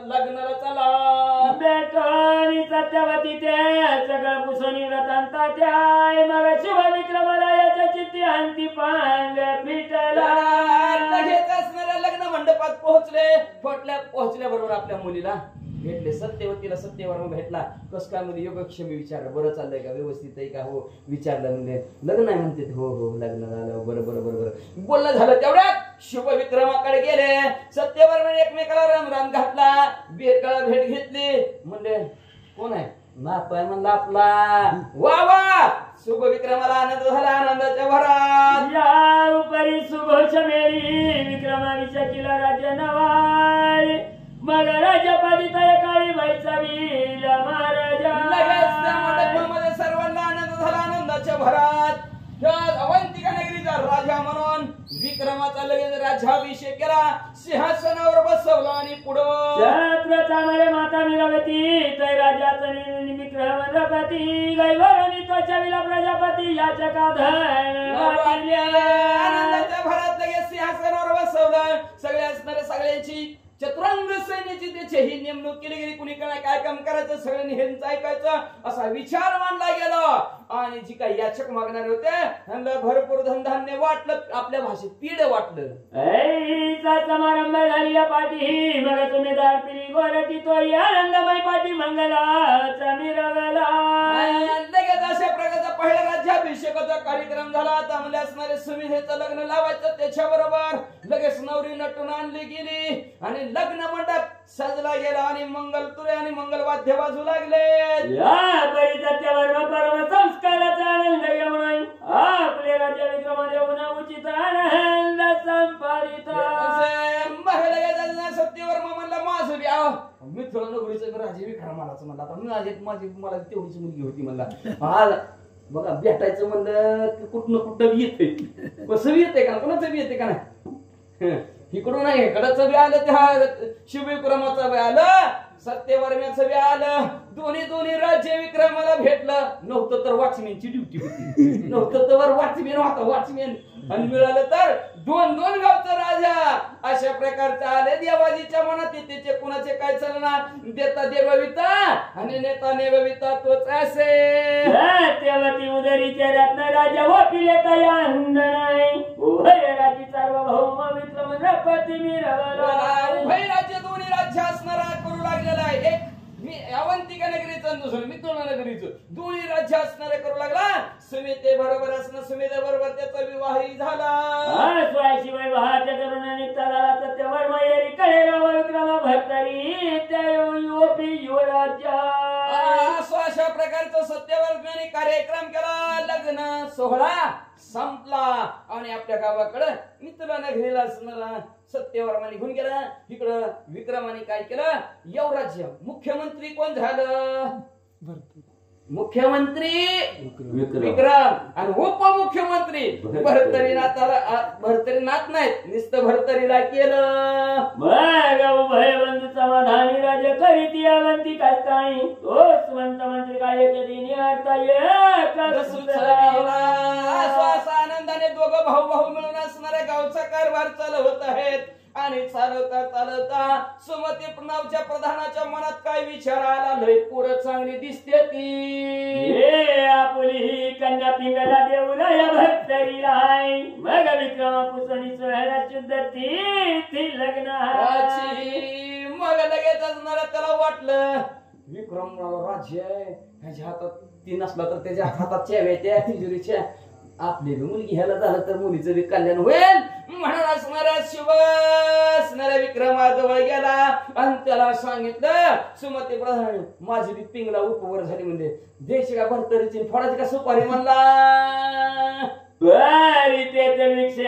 लग्नाला चला.
बेटोनी सत्यवती ते सगळं पुसोनी व्रतांता त्या मग शुभ विक्रमरायाच्या चित्ती अंती पांग फिटला.
घेत असणाऱ्या लग्न मंडपात पोहोचल्या बरोबर आपल्या मुलीला भेटले. सत्यवतीला सत्यवर्मा भेटला. कस काय मध्ये योगक्षेमी विचारलं बरं चाललंय का व्यवस्थित आहे का हो विचारलं म्हणजे लग्न आहे म्हणते हो हो लग्न झालं बरं बरं बरं बरं बोलणं झालं. तेवढ्यात शुभ विक्रमाकडे गेले. सत्यवर्माने एकमेकाला राम घातला भेट घेतली. म्हणले कोण आहे नातो आहे म्हणला आपला. वा वा शुभ विक्रमाला आनंद झाला. आनंदाच्या भरात
या उपरी सुघोष मेरी विक्रमाविषयी किला राज्य नवाय मग राजपदी काळी वैसावी महाराजा.
लगेच त्या मंडपामध्ये सर्वांना आनंद झाला. आनंदाच्या भरात अवंतिका नगरीचा राजा म्हणून विक्रमाचा लगेच राज्याभिषेक केला. सिंहासनावर बसवला आणि पुढे
माता मिळवती तै राजाचा विक्रम रपती गैवरणी त्वचा विला प्रजापती याच्या
आनंदाच्या भरात लगेच सिंहासनावर बसवलं. सगळे असणारे सगळ्यांची चतुरंग सैन्याची त्याची ही नेमणूक केली गेली. कुणी काय काम करायचं सगळ्यांनी हेच ऐकायचं असा विचार मांडला गेला. आणि जी काही याचक मागणारे होते त्यांना भरपूर धनधान्य वाटलं. आपल्या भाषेत पीड वाटलं.
समारंभ झाली पाठी मग तुम्ही दार पिली गोरटी तो आनंदमय पाठी मंगलाचा मिरवला.
लगेच अशा प्रकारचा पहिला राज्याभिषेकाचा कार्यक्रम झाला. आता म्हणजे असणारे सुविधेचं लग्न लावायचं त्याच्याबरोबर लगेच नवरी नटून आणली गेली आणि लग्न मंडप सजला गेला आणि मंगलतुरे आणि मंगलवाद्य वाजू लागले.
या परिसत्यवर्म परम संस्काराचा आनंद घेऊन आपले राज्य विक्रम देऊन उचित आनंद संपादित
मित्र नगरीचं राजे विक्रमालाच म्हणला. आता माझी मला तेवढीच मुलगी होती म्हणला. हा बघा भेटायचं म्हणलं की कुठनं कुठं येते, कसं येते का कोणाचं बी येते का नाही. इकडून नाही इकडचं बी आलं, त्या शिवविक्रमाचं बी आलं, सत्यवर्म्याचं बी आलं. दोन्ही राज्य विक्रमाला भेटलं. नव्हतं तर वॉचमॅनची ड्युटी होती, नव्हतं तर वॉचमॅन होता वॉचमॅन, आणि मिळालं तर दोन गावचा राजा. अशा प्रकारचे आले देवाजीच्या मनात. त्याचे कुणाचे काय चालणार. देता देवविता आणि नेता नेवविता तोच असे.
तेव्हा ती उदरीच्या रत्न राजा वापिले तया अंध नाही. उभय राजी सार्वभौम विक्रम नृपती मिरवला.
उभय राज्य दोन्ही राज्य असणारा करू लागलेला आहे. एक मी अवंतिका नगरीचं दुसरं मिथुना नगरीचं दोन्ही राज्य असणारे करू लागला. सुमिते बरोबर असणं, सुमिते बरोबर त्याचा विवाहही झाला.
16 वयाच्या तरुणाने तलाला सत्यवर मयरी कळेला विक्रमा भरतरी त्या युवराज्य.
अशा प्रकारचा सत्यवर्तनाने कार्यक्रम केला. लग्न सोहळा संपला आणि आपल्या गावाकडे मित्र नगरीला असणारा सत्यवर्मा निघून गेला. इकडं विक्रमाने काय केलं, यवराज्य. मुख्यमंत्री कोण झालं, मुख्यमंत्री विक्रम आणि उपमुख्यमंत्री भरतरीनाथ नाहीत, नुसतं भरतरीला केलं.
उभय बंधू समाधानी राजा करीती अवंती कास्ताई. तो सुमंत मंत्री काय दिनी
श्वास आनंदाने दोघं भाऊ मिळून असणाऱ्या गावचा कारभार चालवत आहेत. आणि चालवता सुमती नावच्या प्रधानाच्या मनात काय विचार आला, लय पोरं चांगली दिसते ती.
आपुली ही कन्या पिंगला देऊला या भक्तरीला. मग विक्रमापुसणी सोहळ्या शुद्ध ती लग्न.
मग लगेच असणारा त्याला वाटलं विक्रम राज्य आहे, ह्याच्या हातात ती नसला तर त्याच्या हातात चाव्या त्या तिजोरीच्या. आपली मुलगी ह्याला झालं तर मुलीचं बी कल्याण होईल म्हणून असणाऱ्या विक्रमाजवळ गेला आणि त्याला सांगितलं, सुमती प्रधान माझी बी पिंगला उपवर झाली म्हणजे देश का भरतरीची फळाची का सुपारी म्हणला.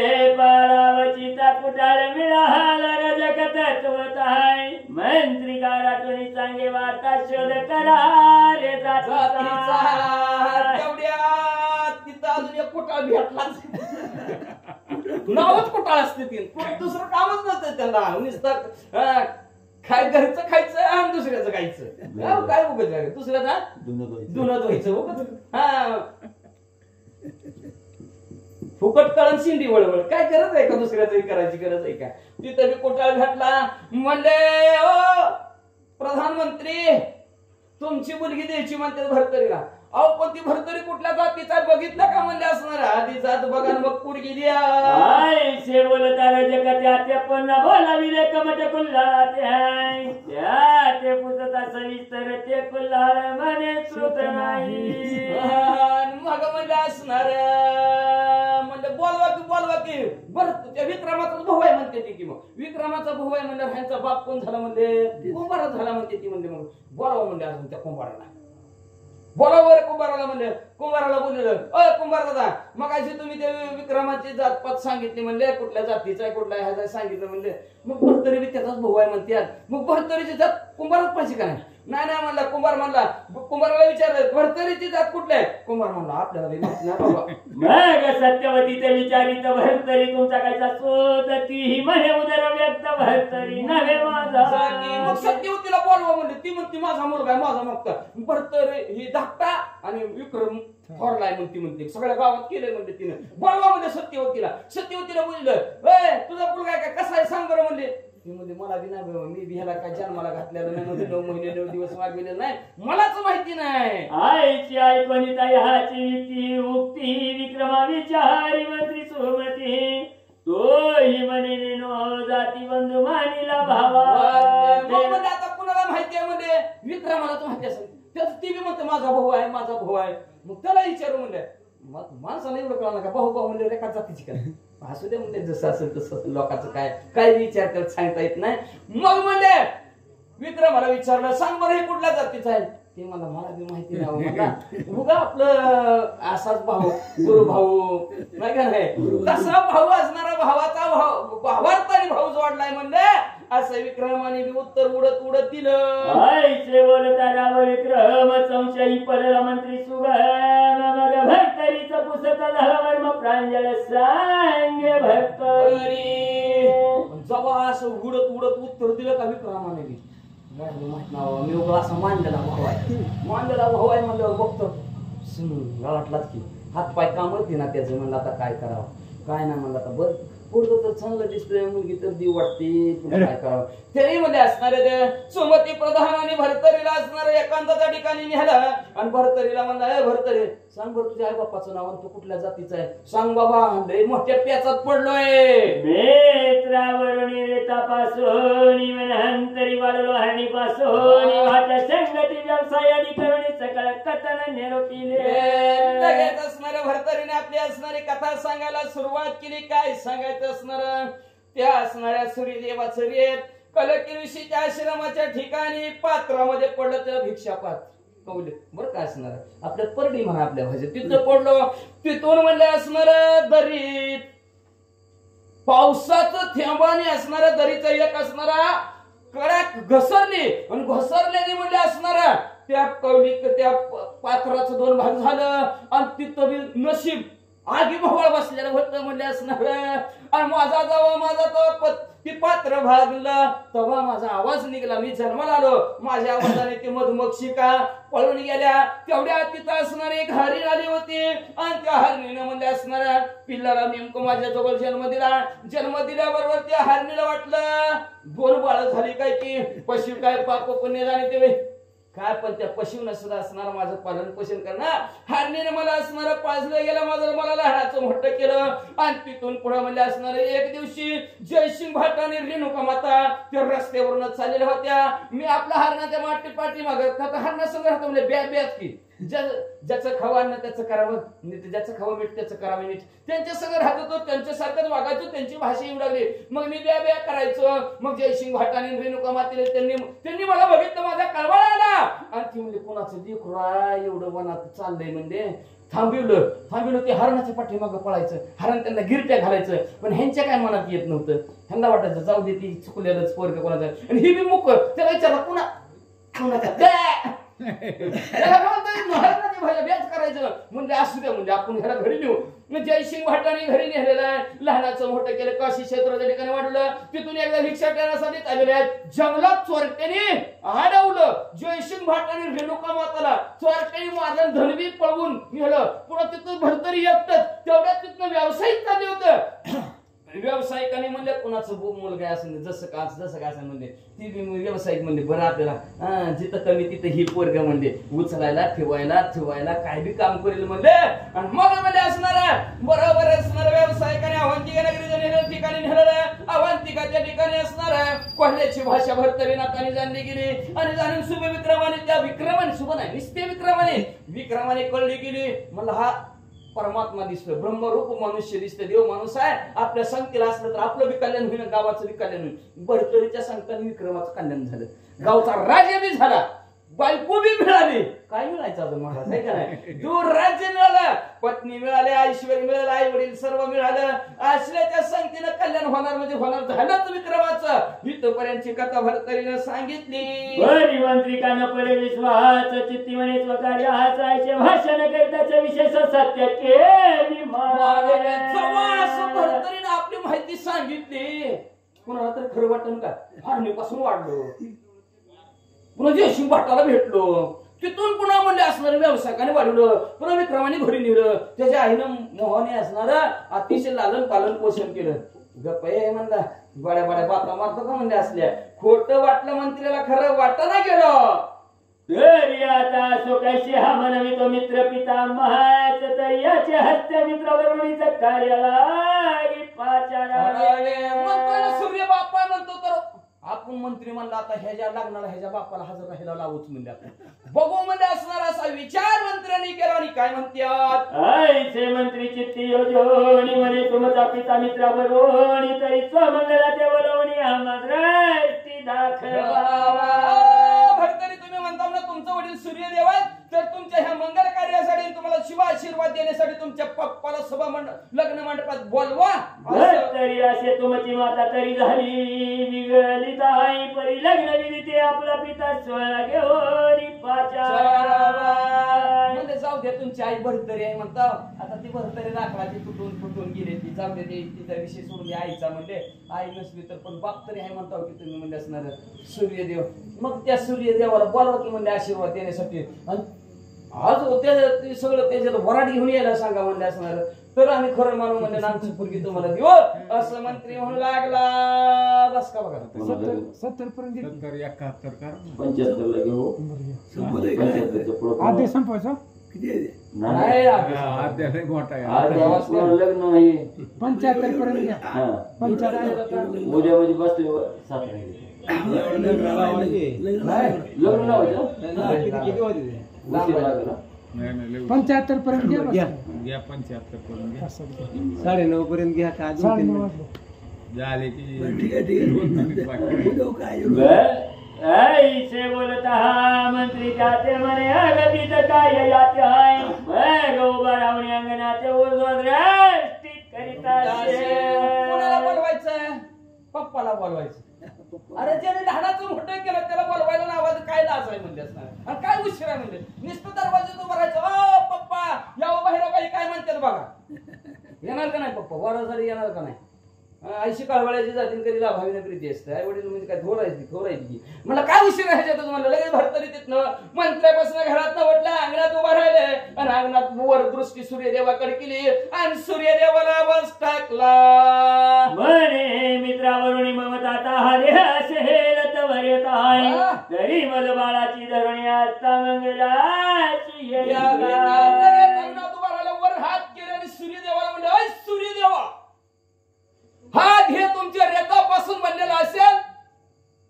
विक्षेपालावचिता कुटाळ मिळाला रजक तत्वत आहे. मंत्री गारातून चांगे वार्ता शोध करा रे जातीचा.
तेवढ्या तिथं अजून एक कुटाळ भेटलाच. नावच कुटाळ असते ती, दुसरं कामच नसतं त्याला. नुसतं काय घरचं खायचं आणि दुसऱ्याचं खायचं. काय उगाच दुसऱ्याचा धुणं धुवायचं. हा फुकट कळण शिंदी वळवळ. काय गरज आहे का दुसऱ्याचं करायची गरज आहे का. तिथं बी कोटाळ घातला. म्हणले ओ प्रधानमंत्री तुमची मुलगी द्यायची म्हणते भरतरीला. अहो पण ती भरतरी कुठल्या जातीचा बघितलं का म्हणले असणार. आधी जात बघा मग पुढे द्या.
बोलता जगाच्या ते पुन्हा बोलाविले कमट कुल्हाळा ते पुसता सविस्तर ते कुल्हाळ म्हणे श्रुत नाही.
मग म्हणजे असणार म्हणजे बोलवा की बर त्या विक्रमाचाच भाऊ आहे म्हणते ती. की मग विक्रमाचा भाऊ आहे म्हणजे ह्यांचा बाप कोण झाला म्हणजे कुंभारा झाला म्हणते ती. म्हणजे मग बोलावं म्हणजे अजून त्या कुंभाराला बोलावर कुंभाराला म्हणले. कुंभाराला बोललेलं अ कुंभार दादा मग अशी तुम्ही ते विक्रमाची जातपात सांगितली म्हणले, कुठल्या जातीचा आहे कुठल्या ह्याचा सांगितलं म्हणले. मग भरतरी बी त्याचाच भाऊ आहे म्हणते. मग भरतरीची जात कुंभारच पाहिजे का नाही. नाही म्हणला कुंभार म्हणला. कुंभाराला विचारलं भरतरीची जात कुठली आहे. कुंभार म्हणला आपल्याला नाही बाबा.
मग सत्यवती ते विचारित भरतरी तुमचा कायचा शोध ती म्हणे उदर व्यक्त भरतरी नव्हे माझा.
मग सत्यवतीला बोलवा म्हणले. ती म्हणते माझा मुलगा आहे माझा मुक्ता. भरतरी ही धाकटा आणि विक्रम थोरलाय म्हणते सगळ्या गावात केलंय म्हणते तिने. बोलवा म्हणजे सत्यवतीला बोललं तुझा मुलगा आहे का कसा आहे सांग बरं म्हणले. ती मला बी नाही मी बी ह्याला काय जन्माला घातलेलं नाही म्हणजे 9 महिने 9 दिवस वागलेले नाही मलाच माहिती नाही.
आईची ऐकणी ह्याची नीती उक्ती विक्रमा विचारी मंत्री सुमती. तोही म्हणे नो जाती बंधू मानिला भावा.
म्हणजे आता कुणाला माहिती आहे म्हणजे विक्रमाला तर माहिती असेल त्याच ती बी म्हणते माझा भाऊ आहे. मग त्याला विचारू म्हणले. मग माणसाला एवढं कळलं का भाऊ म्हणजे रेखा जातीची काय असू दे म्हणजे जसं असेल तसं लोकांचं काय विचार करत सांगता येत नाही. मग म्हणजे विक्रमाला विचारलं सांग बरं हे कुठल्या जातीचं आहे. ते मला बी माहिती नाही म्हणला. उगा आपलं असाच भाऊ गुरु भाऊ नाही का नाही तसा भाऊ असणारा भावाचा भावात तरी भाऊ जोडलाय म्हणले असं विक्रमाने बी उत्तर उडत उडत दिलं.
ऐसे बोलता राम विक्रम संशयी पडला मंत्री सुगम मग भक्तरीचा पुसता झाला वर्म प्रांजळ सांगे भक्तरी.
जेव्हा असं उडत उडत उत्तर दिलं का विक्रमाने बी मी उगा असं मांडलेला भाऊ आहे म्हणल्यावर बघतो वाटलाच की हात पाय कामच घे ना त्याचं. म्हणलं आता काय करावं काय नाही. म्हणलं आता बरं पोरगं तर चांगलं दिसतंय मुलगी तर दी वाटते काय करावं. तेही मध्ये असणारे ते सुमती प्रधान आणि भरतरीला असणारे एकांताच्या ठिकाणी निघाला आणि भरतरीला म्हणला हे भरतरी सांग बरं तुझ्या आई बाप्पाचं नाव आणि तू कुठल्या जातीचा आहे सांग बाबा. लय मोठ्या प्याचात पडलोय.
नेत्रावरून रेतापासून हंतरी वाढलो हरणीपासून वाटा संगती व्यवसाय अधिकरणी सकळ कथन निरोपीले.
लगेच असणाऱ्या भरतरीने आपली असणारी कथा सांगायला सुरुवात केली. काय सांगायचं असणार त्या असणाऱ्या सूर्यदेवाचं रेत कलकी ऋषीच्या आश्रमाच्या ठिकाणी पात्रामध्ये पडलं त्याला भिक्षापात कवले बरं काय असणार आपल्यात परडी म्हणा आपल्या भाषेत. तिथं पडलो तिथून म्हणले असणार दरीत पावसाचं थेंबाने असणाऱ्या दरीचा एक असणारा कडक घसरली आणि घसरल्याने म्हणले असणारा त्या कवली त्या पात्राचं 2 भाग झालं आणि तिथं बी नशीब आगी भोवळ बसलेलं होतं म्हणले असणार. आणि माझा जेव्हा माझा तो ती पात्र भागलं तेव्हा माझा आवाज निघाला. मी जन्माला आलो माझ्या आवाजाने ती मधुमक्षिका पळून गेल्या. तेवढ्या तिथं असणारी एक हरिण आली होती आणि त्या हरणीनं म्हणले असणाऱ्या पिल्लाला नेमकं माझ्या जवळ जन्म दिल्याबरोबर त्या हरणीला वाटलं 2 बाळ झाली काय की पशु काय पाप पुण्य जाणे ते काय पण त्या पशुनं सुद्धा असणार माझं पालन पोषण करणार. हरणीने मला असणार पाजलं गेलं माझं मला लहानाचं मोठं केलं आणि तिथून पुढे म्हणजे असणार एक दिवशी जयसिंग भाट आणि रेणुका माता त्या रस्त्यावरून चाललेल्या होत्या. मी आपल्या हरणाच्या पाठी मागत हरणासंग राहतो म्हणजे ब्याच की ज्याचं खावं अन्न त्याचं करावं ज्याचं खावं मीठ त्याचं करावं नीट. त्यांच्या सगळं राहत होतो त्यांच्यासारखंच वागायचो. त्यांची भाषा येऊ लागली मग मी ब्या करायचो. मग जयसिंग भाट आणि रेणुका मातेने त्यांनी मला बघितलं माझा कळवळा आला आणि ती म्हणजे कोणाचं लेकरा एवढं वनात चाललंय म्हणजे थांबवलं ते हरणाच्या पाठीमागं पळायचं. हरण त्यांना गिरट्या घालायचं पण ह्यांच्या काय मनात येत नव्हतं. ह्यांना वाटायचं जाऊ दे ती चुकलेलंच पोरगं कोणाचं. आणि ही बी मुक त्याला विचारलं कोणाचा ब्याच करायचं म्हणजे असू द्या म्हणजे आपण ह्याला घरी नेऊ. जयसिंग भाटाने घरी नेलेलं आहे. लहानाचं मोठं केलं काशी क्षेत्राच्या ठिकाणी वाढवलं. तिथून एकदा भिक्षा करण्यासाठी आलेले आहेत. जंगलात चोरट्याने अडवलं जयसिंग भाट आणि रेणुका माताला. चोरट्याने मारलं धनवी पळवून नेलं. पुन्हा तिथून भरतरी एकटच तेवढ्यात तिथनं व्यावसायिक चालले होतं. व्यावसायिकाने म्हणले कुणाचं मुलगा असेल जसं काय असं म्हणले ती व्यावसायिक म्हणले बरं आपल्याला जिथं कमी तिथं ही पोरग म्हणले उचलायला ठेवायला काय बी काम करेल म्हणले. आणि मग म्हणले असणार बरोबर असणार व्यावसायिकाने अवंतिका नगरीच्या ठिकाणी नेलेलं. अवंतिकाच्या ठिकाणी असणार कोल्ह्याची भाषा भरतरी नाताने जाणली गेली आणि जाणून शुभ विक्रमाने त्या विक्रमाने शुभ नाही निस्ते विक्रमाने कळली गेली. मला हा परमात्मा दिसतोय ब्रह्मरूप मनुष्य दिसतोय देव माणूस आहे. आपल्या संगतीला असलं तर आपलं बी कल्याण होईल गावाचं बी कल्याण होईल. भरतरीच्या संगताने विक्रमाचं कल्याण झालं. गावचा राजा बी झाला बायको बी मिळाली. काय मिळायचं अजून महाराज आहे का नाही. दूर राज्य मिळालं पत्नी मिळाले ऐश्वर्य मिळालं आई वडील सर्व मिळालं. असल्याच्या संगतीनं कल्याण होणार म्हणजे होणार झालंच विक्रमाचं. इथपर्यंतची कथा भरतरीनं सांगितली.
मंत्रिकानं पडे विश्वास चित्ती म्हणे स्वकार्य हाचायचे भाषण करताचे विशेष सत्य केली
भरतरीनं आपली माहिती सांगितली. कुणाला तर खरं वाटण का हरणीपासून वाढलो पुन्हा जयसिंग भाटाला भेटलो. तिथून पुन्हा म्हणले असणार व्यावसायिकाने वाढवलं. पुन्हा विक्रमाने घरी नेलं. त्याच्या आईनं मोहने असणार अतिशय लालन पालन पोषण केलं. गप्प हे म्हणला बड्या बाता मारतो का म्हणजे असल्या खोटं वाटलं मंत्र्याला खरं वाटना गेलं.
तरी आता कशी हा म्हणवितो मित्र पिता महाच तर याचे हत्या मित्र वरुणीचं कार्याला
सूर्य बाप्पा म्हणतो तर आपण मंत्री म्हणला आता ह्याच्या लग्नाला ह्याच्या बाप्पाला हजर राहायला लावूच म्हणजे आपण बघू म्हणजे असणार असा विचार मंत्र्यांनी केला. आणि काय म्हणतात
ऐसे मंत्री चित्ती योजोनी म्हणे तुमचा पिता मित्रा बरोणी तरी स्वमंगला ते बोलवणी आम्हाला दाखवा.
भरतरी तुम्ही म्हणता ना तुमचं वडील सूर्यदेव आहेत तर तुमच्या ह्या मंगल कार्यासाठी तुम्हाला शिव आशीर्वाद देण्यासाठी तुमच्या पप्पाला लग्न मंडपात बोलवा.
तरी असे तुमची माता तरी झाली बिगडली ताई परी लग्न विधी ते आपला पिता सोळा घेऊन
म्हणजे जाऊ दे तुमची आई भरतरी आहे म्हणता. आता ती भरतरी राखवाची तुटून गेली ती जाऊ दे तिचा विषय सोडून दे. आईचा म्हणजे आई नसली तर पण बाप तरी आहे म्हणता की तुम्ही म्हणजे असणार सूर्यदेव. मग त्या सूर्यदेवाला बोलवा की म्हणजे आशीर्वाद देण्यासाठी. आज ते सगळं त्याच्यात वराड घेऊन यायला सांगा म्हणजे असणार तर आम्ही खरं मानू म्हणजे आमची मुलगी तुम्हाला देऊ असं मंत्री म्हणू लागला. बस का बघा
70 पर्यंत
70 71 कर
75 ला घेऊ 75 पुढे
आधी संपवायचं
नाही
आद्याला मोठा आहे.
आज देवासमोर लग्न नाही
75 पर्यंत घ्या.
हा
75
उद्या मध्ये बसले 7 लग्न लावायचं उशीर लागला.
नाही नाही लय
75 पर्यंत घ्या बस.
घ्या 75 करून घ्या.
9:30 पर्यंत घ्या का
9:30 वाजले.
झाले की 2 मिनिट बाकी.
ऐसे बोलता हा मंत्री जाते म्हणे अगती तर काय जाते आहे मग उभा राहून अंगणात उर्ध्वदृष्टी करीता
कोणाला बोलवायचं पप्पाला बोलवायचं. अरे ज्याने लहानाचं मोठं केलं त्याला बोलवायला नावाचं काय लाज आहे म्हणजे असणार आणि काय उशीर आहे म्हणजे नुसतं दरवाजात उभं राहायचं. ओ पप्पा या बाहेर काही काय म्हणतात बघा. येणार का नाही पप्पा वारासाठी येणार का नाही. आईशी काळवळ्याची जातील कधी लाभावी प्रीती असते. आई वडील म्हणजे काय थोरायची मला काय उशीर राहायचं तुम्हाला लगेच भरतरी तिथनं मंत्र्यापासून घरात वटलं अंगणात उभा राहिले आणि अंगणात वर दृष्टी सूर्यदेवाकडे केली आणि सूर्यदेवाला बस टाकला.
म्हणे मित्रावरून ममता हा देह असेल तर येत आहे तरी मल बाळाची धरणी असता मंगलाची
अंगणात उभा राहिला वर हात केले आणि सूर्यदेवाला म्हणले अय सूर्यदेवा हा ध्येय तुमच्या रेतापासून बनलेला असेल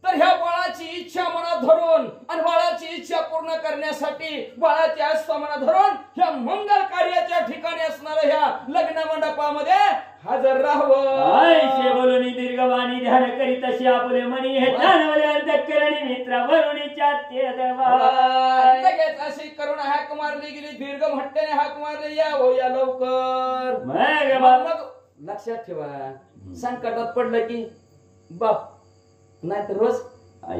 तर ह्या बाळाची इच्छा मनात धरून आणि बाळाची इच्छा पूर्ण करण्यासाठी बाळाची आस्था मनात धरून ह्या मंगल कार्याच्या ठिकाणी असणाऱ्या ह्या लग्न मंडपामध्ये हजर राहावं.
ऐसे बोलून दीर्घवाणी ध्यान करीत अशी आपले मनी हे जाणवले अंतःकरणी मित्रावरुणीच्या ते देवा
लगेच अशी करून हाक मारली गेली. दीर्घ म्हटल्याने हाक मारली या हो या लवकर. मग लक्षात ठेवा संकटात पडलं की बाप नाही तर रोज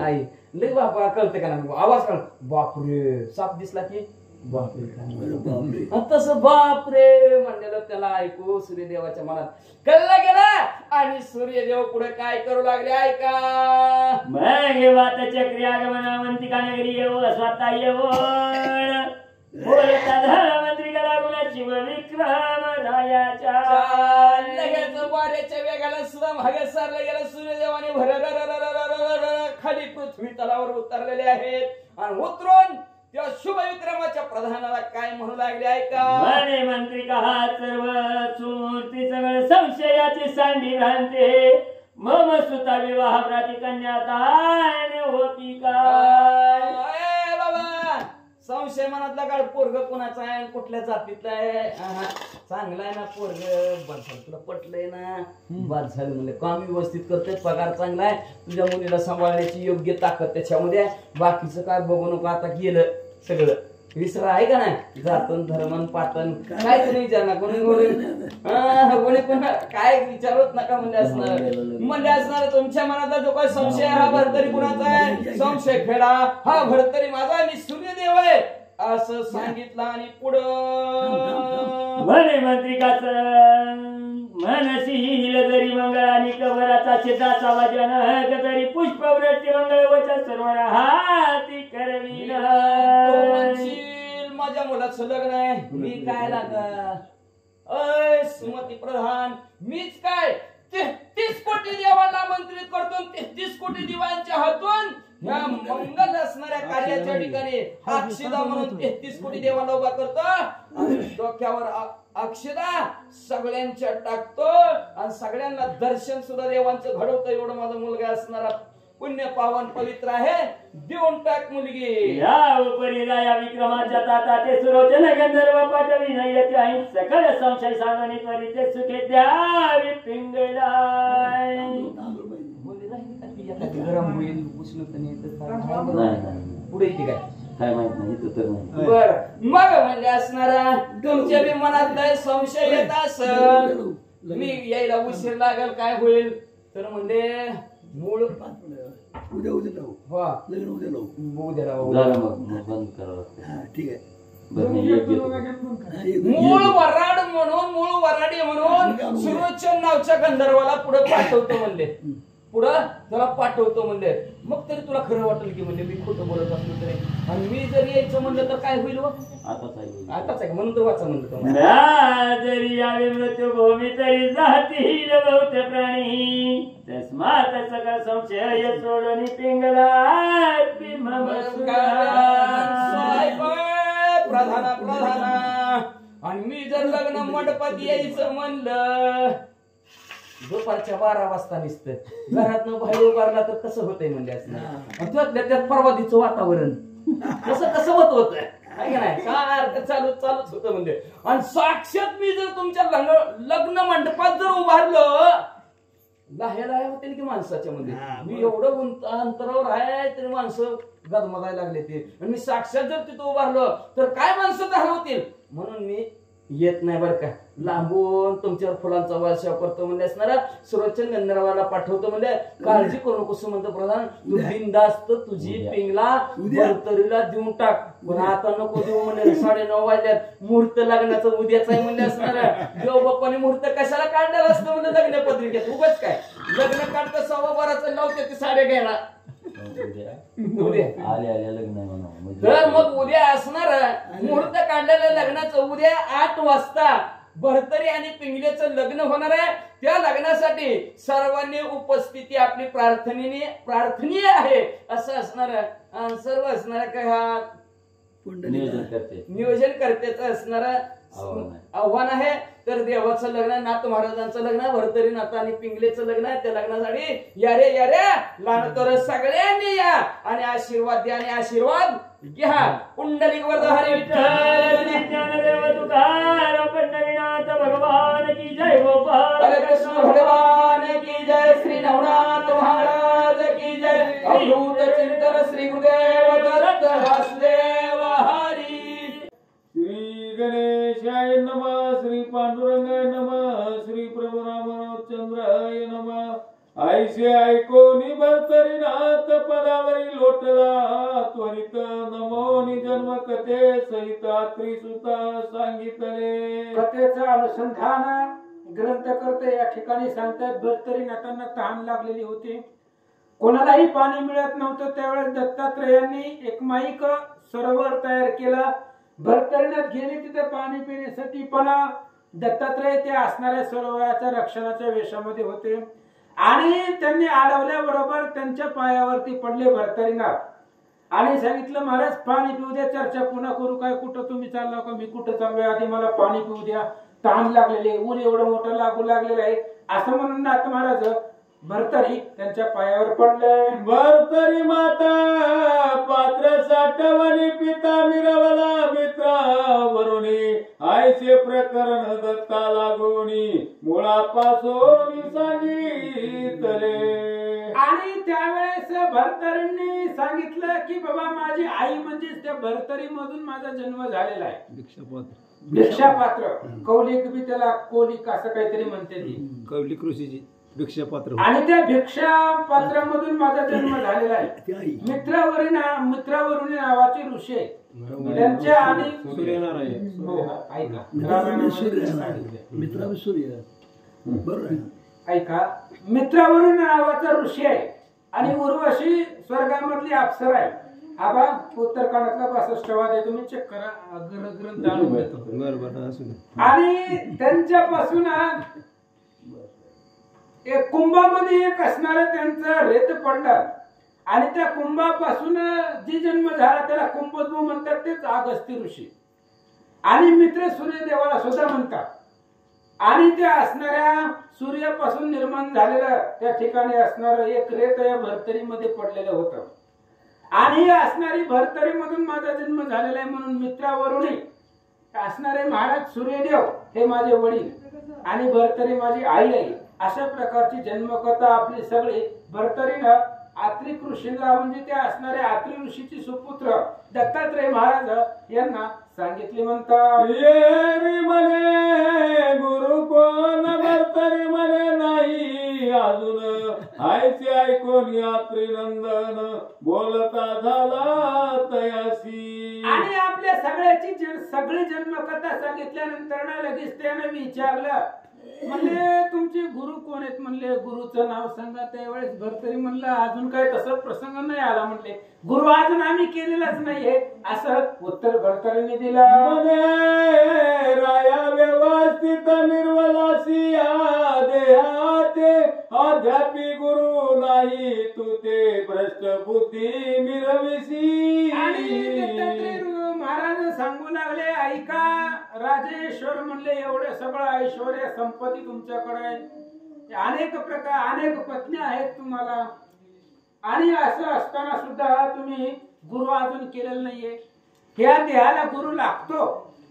आई लय बापा कळते का ना आवाज कळ बापरे साप दिसला की बापरे तसं बापरे म्हणलेलं त्याला ऐकू सूर्यदेवाच्या मनात कळलं गेलं आणि सूर्यदेव पुढे काय करू लागले ऐका.
मग वात चक्री आगमनावंतिका नगरी येऊ स्वतः येऊन बोलता झाला मंत्रिका लागून शिव विक्रम रायाच्या
लगेच वाऱ्याच्या वेगाला सुद्धा मागे सरलं गेलं. सूर्यदेवाने खाली पृथ्वी तलावर उतरलेले आहेत आणि उतरून त्या शुभ विक्रमाच्या प्रधानाला काय म्हणू लागले ऐका.
म्हणे मंत्रिका हा सर्व सुमूर्ती सगळं संशयाची सांडी घालते मम सुता विवाह प्राती कन्यादान होती काय.
बाबा संशय मनातला काळ पोरग कोणाचा आहे कुठल्या जातीतला आहे. चांगला आहे ना पोरग बस तुला पटलंय ना बस झालं म्हणजे काम व्यवस्थित करतोय पगार चांगला आहे तुझ्या मुलीला सांभाळण्याची योग्य ताकद त्याच्यामध्ये आहे. बाकीचं काय बघू नको आता गेलं सगळं विसरा आहे का नाही जातन धर्मन पाटन काय तुम्ही विचारणार कोणी काय विचारत नका म्हणजे असणार तुमच्या मनात जो काही संशय हा भरतरी कुणाचा आहे संशय फेडा हा भरतरी माझा मी सूर्यदेव आहे असं सांगितलं आणि पुढं
म्हणे मंत्रिकाच मनशील जरी मंगळ आणि कवराचा चिताचा वचन तरी पुष्पवृष्टी मंगळ वचन सर्व हाती करवी
माझ्या मुलाचं लग्न आहे मी काय लागा अय सुमती प्रधान मीच काय 33 कोटी देवांना आमंत्रित करतो 33 कोटी दिवांच्या हातून ह्या मंगल असणाऱ्या कार्याच्या ठिकाणी अक्षदा म्हणून 33 कोटी देवाला उभा करतो डोक्यावर अक्षदा सगळ्यांच्या टाकतो आणि सगळ्यांना दर्शन सुद्धा देवांचं घडवतं एवढं माझा मुलगा असणारा पुण्य पावन पवित्र आहे देऊन टाक मुलगी.
या उपरी राया विक्रमाच्या ताता ते सुरोचन गंधर्व पाठवी नयते आई सकल संशय साधने त्वरित सुखे द्यावी पिंगलाय.
गरम होईल उष्णतेने पुढे येते काय
काय माहित नाही इथं तर नाही.
बर मग म्हणजे असणारा तुमच्या बी मनात लय संशय येत असल मी यायला उशीर लागेल काय होईल तर म्हणजे मूळ
उद्या लावू
हा
लग्न उद्या लावू
उद्या लावू.
झालं मग बंद करावं लागतं.
हा ठीक आहे
बरं मी एक घेतो.
हा, एक-
मूळ वराड म्हणून मूळ वराडी म्हणून सुरोचन नावच्या गंधर्वाला पुढे पाठवतो म्हणले पुढं त्याला पाठवतो म्हणले मग तरी तुला खरं वाटेल की म्हणजे मी खोटं बोलत असलो तरी आणि मी जर यायचं म्हणलं तर काय होईल हो?
आताच आहे.
आताच आहे म्हणून तर वाचा म्हणलं तुम्हाला.
ना जरी यावे मृत्यूभूमी तरी जातील बहुत प्राणी तस्मात सगळा संशय सोडून पिंगला
प्रधाना आणि मी जर लग्न मंडपात यायचं म्हणलं दुपारच्या 12 वाजता दिसत घरात बाहेर उभारला तर कसं होतंय म्हणजे असं त्यात परवादीचं वातावरण कसं होत नाही सारखं चालूच होतं म्हणजे आणि साक्षात मी जर तुमच्या लग्न मंडपात जर उभारलं लाह्या होते की माणसाच्या मध्ये मी एवढं अंतरावर आहे तरी माणसं गदमगायला लागले ते आणि मी साक्षात जर तिथं उभारलं तर काय माणसं हलवतील म्हणून मी येत नाही बरं का लांबून तुमच्यावर फुलांचा वर्षाव करतो म्हणजे असणारा सुरोचन गंधर्वाला पाठवतो म्हणजे काळजी करू नकोस म्हणतो प्रधान तू बिनधास्त तुझी पिंगला बर्तरीला देऊन टाक पण आता नको देऊ म्हणजे 9:30 वाजल्यात मुहूर्त लग्नाचं उद्याच आहे म्हणजे असणार देव बाप्पाने मुहूर्त कशाला काढलेला असतं म्हणजे लग्न पत्रिकेत उगाच काय लग्न काढता 12:15 लावते ते साडे घ्यायला
उद्या आले लग्न आहे म्हणा
तर मग उद्या असणार मुहूर्त काढलेलं लग्नाचं उद्या 8 वाजता भरतरी आणि पिंगलेचं लग्न होणार आहे त्या लग्नासाठी सर्वांनी उपस्थिती आपली प्रार्थनीय आहे असं असणार सर्व असणार काय हा नियोजन करतेच असणार आव्हान आहे तर देवाचं लग्न नाथ महाराजांचं लग्न भरतरी नाथ आणि पिंगलेचं लग्न आहे त्या लग्नासाठी या रे लहानतर सगळ्यांनी या आणि आशीर्वाद द्या आणि आशीर्वाद घ्या पुंडलिक वरद हरी विठ्ठल
ज्ञानदेव तुकाराम पंढरीनाथ भगवान की जय गोपाल
हरे कृष्ण भगवान की जय श्री नवनाथ महाराज की जय अवधूत चिंतन श्री गुरुदेव दत्त वासुदेव हरी
श्री गणेशाय नमः श्री पांडुरंगाय नमः श्री प्रभू रामचंद्राय नमः ऐसे ऐकोनी भरतरीनाथ पदावरी लोटला त्वरित नमोनी जन्म कथे सहित त्रिसुता सांगितले
कथेचं अनुसंधान ग्रंथकर्ते या ठिकाणी सांगतात भरतरीनाथांना तहान लागलेली होती कोणालाही पाणी मिळत नव्हतं त्यावेळेस दत्तात्रेयांनी एक माईक सरोवर तयार केला भरतरीनाथ गेले तिथे पाणी पिण्यासाठी पण दत्तात्रेय ते असणाऱ्या सरोवराच्या रक्षणाच्या वेशामध्ये होते आणि त्यांनी अडवल्याबरोबर त्यांच्या पायावरती पडले भरतरीनाथ आणि सांगितलं महाराज पाणी पिऊ द्या चर्चा पुन्हा करू काय कुठं तुम्ही चालला का मी कुठं चाललोय आधी मला पाणी पिऊ द्या तहान लागलेले ऊन एवढं मोठं लागू लागलेलं आहे असं म्हणून नाथ महाराज भरतरी त्यांच्या पायावर पडले
भरतरी माता पात्र साठवणी पिता मिरवला मित्रावरुणी आयचे प्रकरण दत्ता लागोनी मुळापासून सांगितले
आणि त्यावेळेस भरतरींनी सांगितलं की बाबा माझी आई म्हणजेच त्या भरतरी मधून माझा जन्म झालेला आहे भिक्षापात्र कौलिक बी त्याला कोलिक असं काहीतरी म्हणते ती
कौलिक ऋषीची भिक्षापात्र
आणि त्या भिक्षापात्रामधून माझा जन्म झालेला आहे मित्रावरून नावाचे ऋषी आहे त्यांच्या आणि
सूर्यनारायण
हो, ऐका
मित्रा सूर्य बरोबर आहे
ऐका मित्रावरून नावाचा ऋषी आहे आणि उर्वशी स्वर्गामधली अप्सरा आहे आबा उत्तरकांडातला 65 आहे तुम्ही चेक करा ग्रंथ आणून देतो
बरोबर असू दे
आणि त्यांच्यापासून एक कुंभामध्ये एक असणारा त्यांचा रेत पडला आणि त्या कुंभापासून जी जन्म झाला त्याला कुंभोद्भव म्हणतात तेच अगस्त्य ऋषी आणि मित्र सूर्यदेवाला सुद्धा म्हणतात आणि त्या असणाऱ्या सूर्यापासून निर्माण झालेलं त्या ठिकाणी असणारं एक रेत या भरतरीमध्ये पडलेलं होतं आणि असणारी भरतरीमधून माझा जन्म झालेला आहे म्हणून मित्रावरून असणारे महाराज सूर्यदेव हे माझे वडील आणि भरतरी माझी आई आहे अशा प्रकारची जन्मकथा आपली सगळी भरतरीनं आत्री ऋषीला म्हणजे ते असणारे आत्री ऋषीचे सुपुत्र दत्तात्रय महाराज यांना सांगितले म्हणतात,
ये रे म्हणे गुरु कोण भरतरी म्हणे नाही अजून आयचे ऐकून यात्री नंदन बोलता झाला तयासी.
आणि आपल्या सगळ्याची सगळी जन्मकथा सांगितल्यानंतर ना लगेच त्यानं विचारलं, म्हणले तुमचे गुरु कोण आहेत? म्हणले गुरुचं नाव सांगा. त्यावेळेस भरतरी म्हणलं अजून काय तसा प्रसंग नाही आला. म्हणले गुरु अजून आम्ही केलेलाच नाहीये असं उत्तर भरतरीने दिलं.
म्हणे राया व्यवस्थित निर्मलासी देहाते अध्यापी गुरु नाही तू ते भ्रष्ट बुद्धी मिरविसी.
आणि दत्तात्रय महाराज सांगू लागले, ऐका राजेश्वर, म्हणले एवढं सगळं ऐश्वर्य संपत्ती तुमच्याकडे आहे, अनेक प्रकार अनेक पत्नी आहेत तुम्हाला, आणि असं असताना सुद्धा तुम्ही गुरु अजून केलेलं नाहीये. ह्या देहाला गुरु लागतो,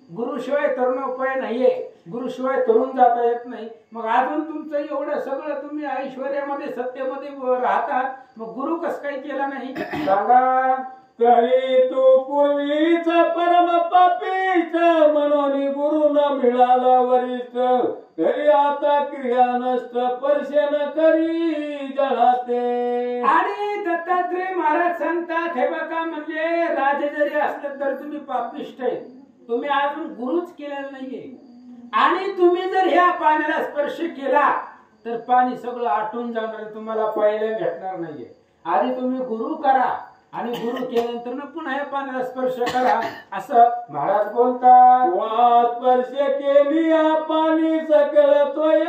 गुरुशिवाय तरुणोपाय नाहीये, गुरुशिवाय तरुण जाता येत नाही. मग अजून तुमचं एवढं सगळं तुम्ही ऐश्वर्यामध्ये सत्तेमध्ये राहतात, मग गुरु कसं काही केला नाही सांगा.
तरी तू पूर्वीच परम पापीच म्हणून गुरु न मिळाला वरिष्ठ, तरी आता क्रिया नष्ट पर्शन करी जळाते.
आणि दत्तात्रय महाराज सांगतात, हे बघा म्हणजे राजे जरी असले तर तुम्ही पापिष्ट आहे, तुम्ही अजून गुरुच केलेला नाहीये, आणि तुम्ही जर ह्या पाण्याला स्पर्श केला तर पाणी सगळं आटून जाणार, तुम्हाला पाहायला भेटणार नाहीये. आधी तुम्ही गुरु करा आणि गुरु केल्यानंतर ना पुन्हा या पाण्याला स्पर्श करा असं महाराज बोलतात.
वा स्पर्श केली पाणी सकळ त्वय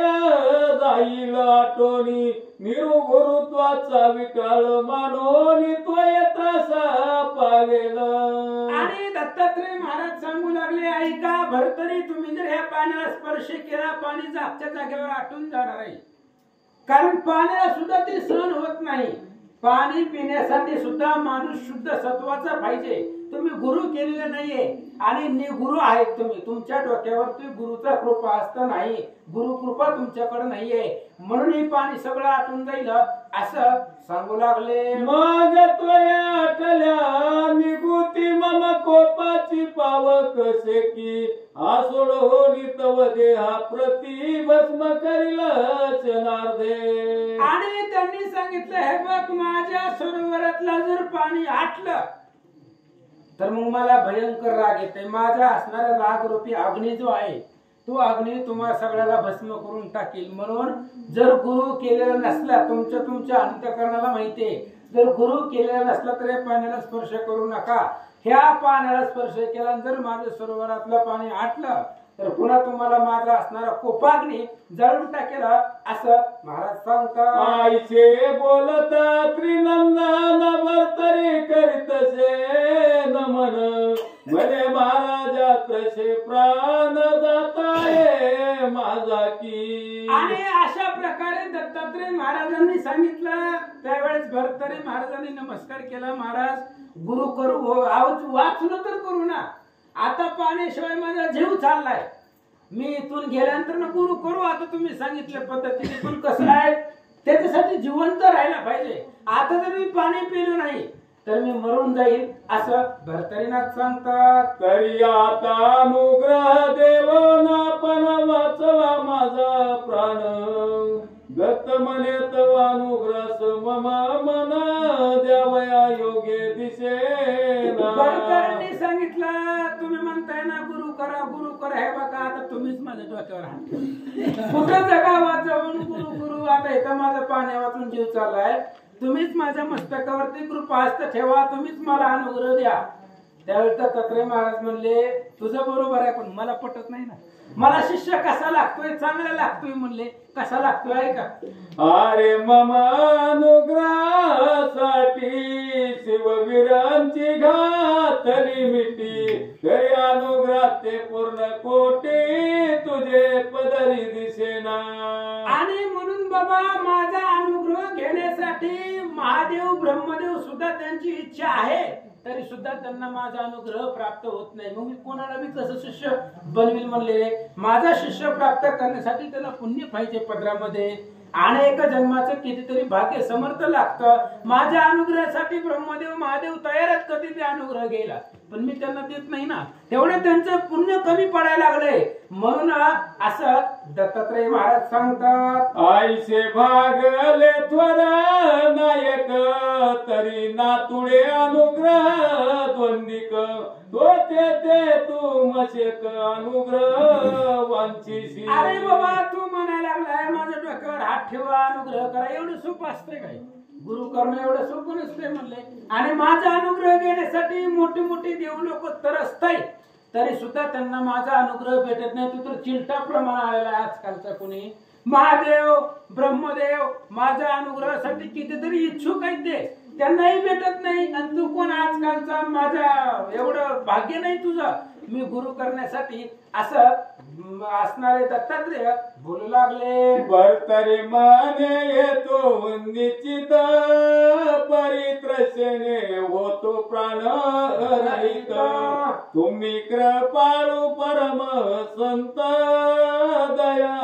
जाईल आटोनी, निर्गुरुत्वाचा विकाळ मानोनी त्वय त्रासा पावेल.
आणि दत्तात्रय महाराज सांगू लागले, ऐका भरतरी, तुम्ही जर ह्या पाण्याला स्पर्श केला पाणी जागच्या जागेवर आटून जाणार आहे, कारण पाण्याला सुद्धा ते सहन होत नाही. पाणी पिण्यासाठी सुद्धा माणूस शुद्ध सत्वाचा पाहिजे. तुम्ही गुरु केलेले नाहीये आणि निगुरु आहेत तुम्ही, तुमच्या डोक्यावरती गुरुचा कृपा असता नाही, गुरु कृपा तुमच्याकडे नाहीये, म्हणून हे पाणी सगळं आटून जाईल असं सांगू लागले.
मग त्वया आटल्या निगुती मम कोपाची पावक कसे की आसोड होनी तव देहा प्रति भस्म करील चनार्दे.
आणि त्यांनी सांगितलं, हे बघ माझ्या सरोवरातला जर पाणी आटलं तर मग मला भयंकर राग येते. माझा असणारा राग रूपी अग्नी जो आहे तो अग्नी तुम्हाला सगळ्याला भस्म करून टाकेल. म्हणून जर गुरु केलेला नसला, तुमच्या अंतःकरणाला माहितीये, जर गुरु केलेला नसला तर या पाण्याला स्पर्श करू नका. ह्या पाण्याला स्पर्श केला जर माझ्या सरोवरातलं पाणी आटलं तर पुन्हा तुम्हाला माझा असणारा कोपाग्नी जळून टाकेल असं महाराज सांगतात.
आईचे बोलता त्रिनंदन भरतरी करीतसे नमन, म्हणे महाराजा तसे प्राण जाताये माझा की.
आणि अशा प्रकारे दत्तात्रय महाराजांनी सांगितलं. त्यावेळेस भरतरी महाराजांनी नमस्कार केला, महाराज गुरु करू वाचलो तर करू ना, आता पाण्याशिवाय माझा जीव चाललाय, मी इथून गेल्यानंतर ना गुरु करू. आता तुम्ही सांगितल्या पद्धतीने, पण कसं आहे त्याच्यासाठी जिवंत राहायला पाहिजे. आता जर मी पाणी पिलो नाही तर मी मरून जाईल असं भरतरीनाथ सांगतात.
तरी आता अनुग्रह देव ना पण वाचवा माझा प्राण, दत्त म्हणे तव अनुग्रह मम मन द्यावया योग्य दिसेना.
भरतरींनी सांगितलं, तुम्ही म्हणताय ना गुरु करा गुरु करा, हे बघा आता तुम्हीच माझ्या डोक्यावर हात कुठं जगावात जाऊन गुरु गुरु, आता इथं माझं पाण्या वाचून जीव चाललाय, तुम्हीच माझ्या मस्तकावरती कृपा हस्त ठेवा, तुम्हीच मला अनुग्रह द्या. त्यावेळी दत्तात्रय महाराज म्हणले, तुझं बरोबर आहे पण मला पटत नाही ना, मला शिष्य कसा लागतोय, चांगला लागतोय. म्हणले कसा लागतोय ऐका.
अरे मम अनुग्रहासाठी शिववीरांची घातली मिठी, तरी अनुग्रहाचे पूर्ण कोटी तुझे पदरी दिसेना.
आणि म्हणून बाबा माझा अनुग्रह घेण्यासाठी महादेव ब्रह्मदेव सुद्धा त्यांची इच्छा आहे, तरी सुद्धा त्यांना माझा अनुग्रह प्राप्त होत नाही. मग मी कोणाला बी कसं शिष्य बनविल म्हणले. माझा शिष्य प्राप्त करण्यासाठी त्याला पुण्य पाहिजे पदरामध्ये. अनेक जन्माचं कितीतरी भाग्य समर्थ लागतं. माझ्या अनुग्रहासाठी ब्रह्मदेव महादेव तयारच कधी ते अनुग्रह गेला, पण मी त्यांना देत नाही ना, तेवढे त्यांचं पुण्य कमी पडायला लागले. म्हणून असं दत्तात्रय महाराज सांगतात,
आईसे भागले थोर नायक तरी नातुडे अनुग्रह द्वंदिक तो ते तू मशेक अनुग्रह वांछीसी.
अरे बाबा तू म्हणायला लागलाय माझ्या डोक्यावर हात ठेवा अनुग्रह करा, एवढं सोपं असतंय काय? गुरु करणं एवढं सोपं नसतंय म्हणले. आणि माझा अनुग्रह घेण्यासाठी मोठी मोठी देव लोक तरसतायत, तरी सुद्धा त्यांना माझा अनुग्रह भेटत नाही. तू तर चिलटा प्रमाण आलेला आहे आजकालचा. कोणी महादेव ब्रह्मदेव माझ्या अनुग्रहासाठी कितीतरी इच्छुक आहेत ते, त्यांनाही भेटत नाही. आणि तू कोण आजकालचा? माझ्या एवढं भाग्य नाही तुझं मी गुरु करण्यासाठी. असं असणारे दत्तात्रेय बोलू लागले,
भरतरी माने येतो निश्चित परित्रसने होतो प्राण रहित तुम्ही कृपाळू परम संत दया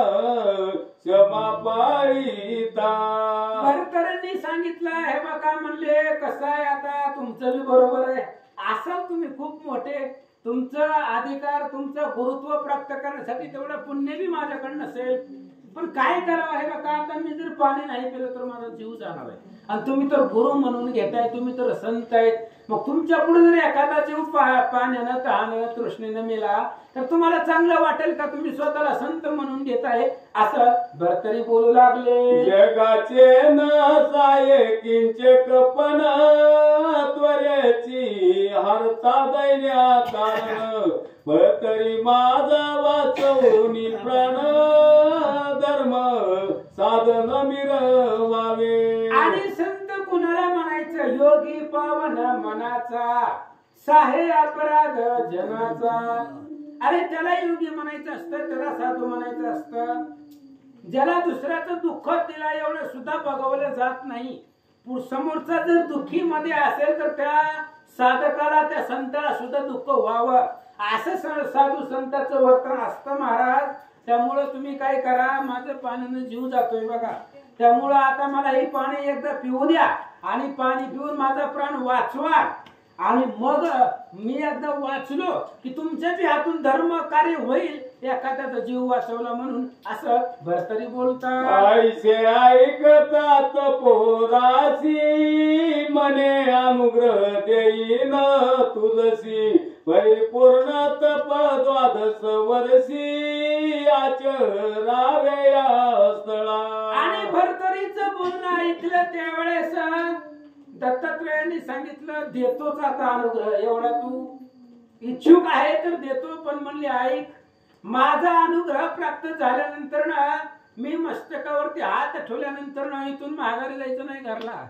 क्षमा पाळीता.
भरतरांनी सांगितलं हे बघा म्हणले कसं आहे, आता तुमचं बी बरोबर आहे. असाल तुम्ही खूप मोठे, तुमचा अधिकार तुमचं गुरुत्व प्राप्त करण्यासाठी तेवढं पुण्य बी माझ्याकडे नसेल, पण काय करावं हे बघा. आता मी जर पाणी नाही पिलं तर माझा जीव जाणार आहे, आणि तुम्ही तर गुरु म्हणून घेताय, तुम्ही तर संत आहेत. मग तुमच्या पुढे जर एखादा जीव पाण्यानं तहानं तृष्णेनं मेला तर तुम्हाला चांगलं वाटेल का? तुम्ही स्वतःला संत म्हणून घेताय. असं भरतरी बोलू लागले,
जगाचे न साये किंचे कपन त्वरेची हरता दैन्या कारण भरतरी माझा वाचवूनी प्राण धर्म साधन मिरवावे.
आणि संत कुणाला म्हणायचं? योगी पावन मनाचा साहे अपराध जनाचा. अरे त्याला योगी म्हणायचं असतं, त्याला साधू म्हणायचं असतं. ज्याला दुसऱ्याचं दुःख तिला एवढं सुद्धा बघवलं जात नाही. समोरचा जर दुःखी मध्ये असेल तर त्या साधकाला त्या संताला सुद्धा दुःख व्हावं असं साधू संतांचं वर्तन असतं महाराज. त्यामुळं तुम्ही काय करा, माझं पाण्यानं जीव जातोय बघा, त्यामुळं आता मला हे पाणी एकदा पिऊ द्या आणि पाणी पिऊन माझा प्राण वाचवा. आणि मग मी एकदा वाचलो की तुमच्या बी हातून धर्म कार्य होईल, एखाद्याचा जीव वाचवला म्हणून. असं भरतरी बोलतात,
आईसे ऐकतात पोरासी मने अनुग्रह देईन तुझसी परिपूर्ण तप द्वादश वर्षी आचरावे या स्थळा.
आणि भरतरीचं बोलणं ऐकलं त्यावेळेस दत्तात्रयांनी सांगितलं देतोच आता अनुग्रह, एवढा तू इच्छुक आहे तर देतो. पण म्हणले ऐक, माझा अनुग्रह प्राप्त झाल्यानंतर ना मी मस्तकावरती हात ठेवल्यानंतर ना इथून माघारी जायचं नाही, घरला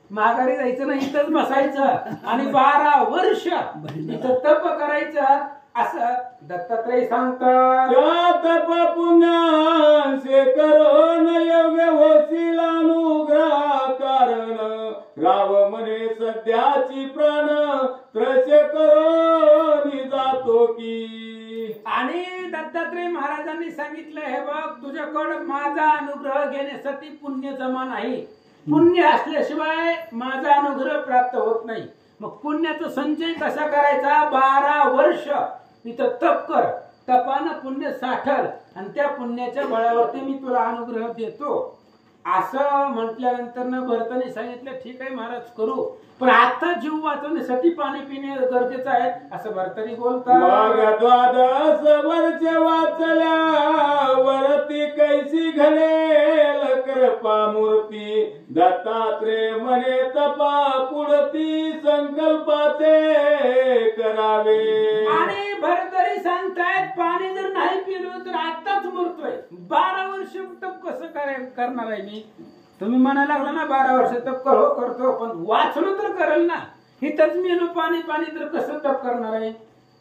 माघारी जायचं नाही, इथंच बसायचं आणि 12 वर्ष इथं तप करायचं. असं दत्तात्रय सांगतात,
तप पुण्यांचे करण योग्य होतील अनुग्रह कारण राव म्हणे सध्याची प्राण त्रश करून जातो की.
आणि दत्तात्रय महाराजांनी सांगितलं हे बघ, तुझ्याकडं माझा अनुग्रह घेण्यासाठी पुण्य जमा नाही. पुण्य असल्याशिवाय माझा अनुग्रह प्राप्त होत नाही. मग पुण्याचा संचय कसा करायचा? 12 वर्ष इथं तप कर, तपानं पुण्य साठल आणि त्या पुण्याच्या बळावरती मी तुला अनुग्रह देतो. असं म्हटल्यानंतर भरताने सांगितलं ठीक आहे महाराज करू, पण आता जीव वाचवण्यासाठी पाणी पिणे गरजेचं आहे. असं भरतानी बोलतात,
मग द्वादश वर्ष वाचल्या वरती कैसी घडेल कृपा मूर्ती दत्तात्रय म्हणे तपा पुढती संकल्पाचे करावे.
आणि भरतरी सांगतायत पाणी जर नाही पिलो तर आताच मरतोय. 12 वर्ष तप कसं करणार आहे मी? तुम्ही म्हणायला लागला ना 12 वर्ष तप करतो, पण वाचलो तर करेल ना. इथंच मेलो पाणी तर कसं तप करणार आहे?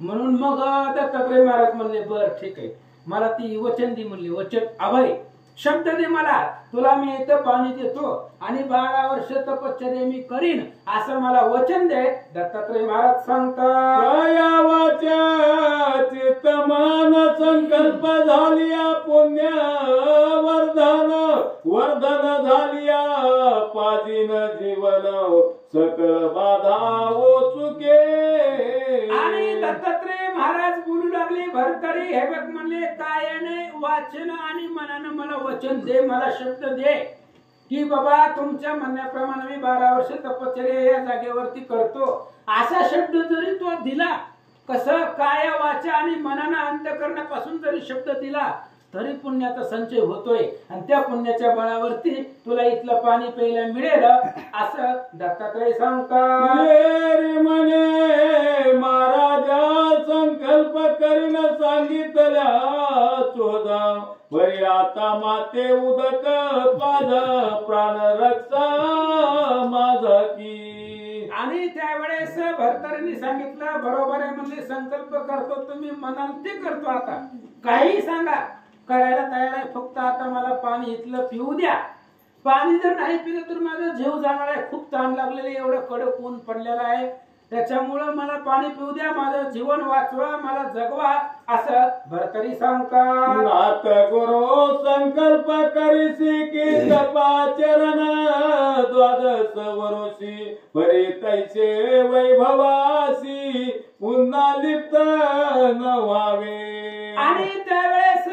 म्हणून मग दत्तात्रय महाराज म्हणले बर ठीक आहे, मला ती वचन दे म्हणले. वचन अभय शब्द दे मला, तुला मी इथं पाणी देतो आणि 12 वर्ष तपश्चर्या मी करीन असं मला वचन दे. दत्तात्रय महाराज सांगतात,
काया वाचा चित्त मन संकल्प झालिया पुण्य वर्धन वर्धन झालिया पाजीन जीवन सकल बाधा चुके.
आणि दत्तात्रय महाराज बोलू लागले, भरतरी हे बघ म्हणले, कायाने वाचन आणि मनानं मला वचन दे, मला शब्द दे की बाबा तुमच्या म्हणण्याप्रमाणे मी 12 वर्ष तपश्चर्या या जागेवरती करतो. असा शब्द जरी तो दिला, कसं काया वाचा आणि मनानं अंतःकरणापासून जरी शब्द दिला तरी पुण्याचा संचय होतोय आणि त्या पुण्याच्या बळावरती तुला इथलं पाणी प्यायला मिळेल असं दत्तात्रय सांगतात.
म्हणे महाराजा संकल्प करीन सांगितल्या चोदा बरी आता माते उदक पाझ प्राण रक्षा माझा की.
आणि त्यावेळेस भरतरीने सांगितलं, बरोबर आहे म्हणले, संकल्प करतो तुम्ही म्हणाल ते करतो, आता काही सांगा करायला तयार आहे, फक्त आता मला पाणी इथलं पिऊ द्या. पाणी जर नाही पिलं तर माझा जीव जाणार आहे, खूप ताण लागलेले, एवढं कडक ऊन पडलेलं आहे, त्याच्यामुळं मला पाणी पिऊ द्या, माझं जीवन वाचवा, मला जगवा असं भरतरी सांगतात.
नाथ गुरु संकल्प करीसी की तपाचरण द्वादश वर्षी परी तैसे वैभवासी पुन्हा लिप्त न व्हावे.
आणि त्यावेळेस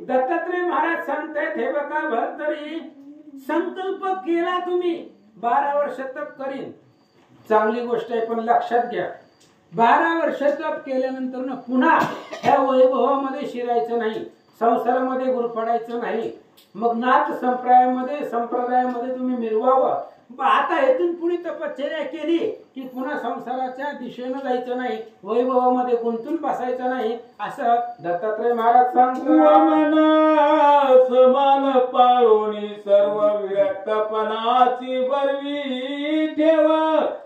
दत्तात्रय महाराज सांगतायत, हे बघा भरतरी, संकल्प केला तुम्ही 12 वर्ष तप करीन, चांगली गोष्ट आहे, पण लक्षात घ्या 12 वर्ष तप केल्यानंतर ना पुन्हा ह्या वैभवामध्ये शिरायचं नाही, संसारामध्ये गुरफडायचं नाही, मग नाथ संप्रदायामध्ये तुम्ही मिरवावं. आता इथून पुढे तपश्चर्या केली की पुन्हा संसाराच्या दिशेनं जायचं नाही, वैभवामध्ये गुंतून बसायचं नाही असं दत्तात्रय महाराज सांगतात.
समान पाळोनी सर्व विरक्तपणाची बरवी ठेव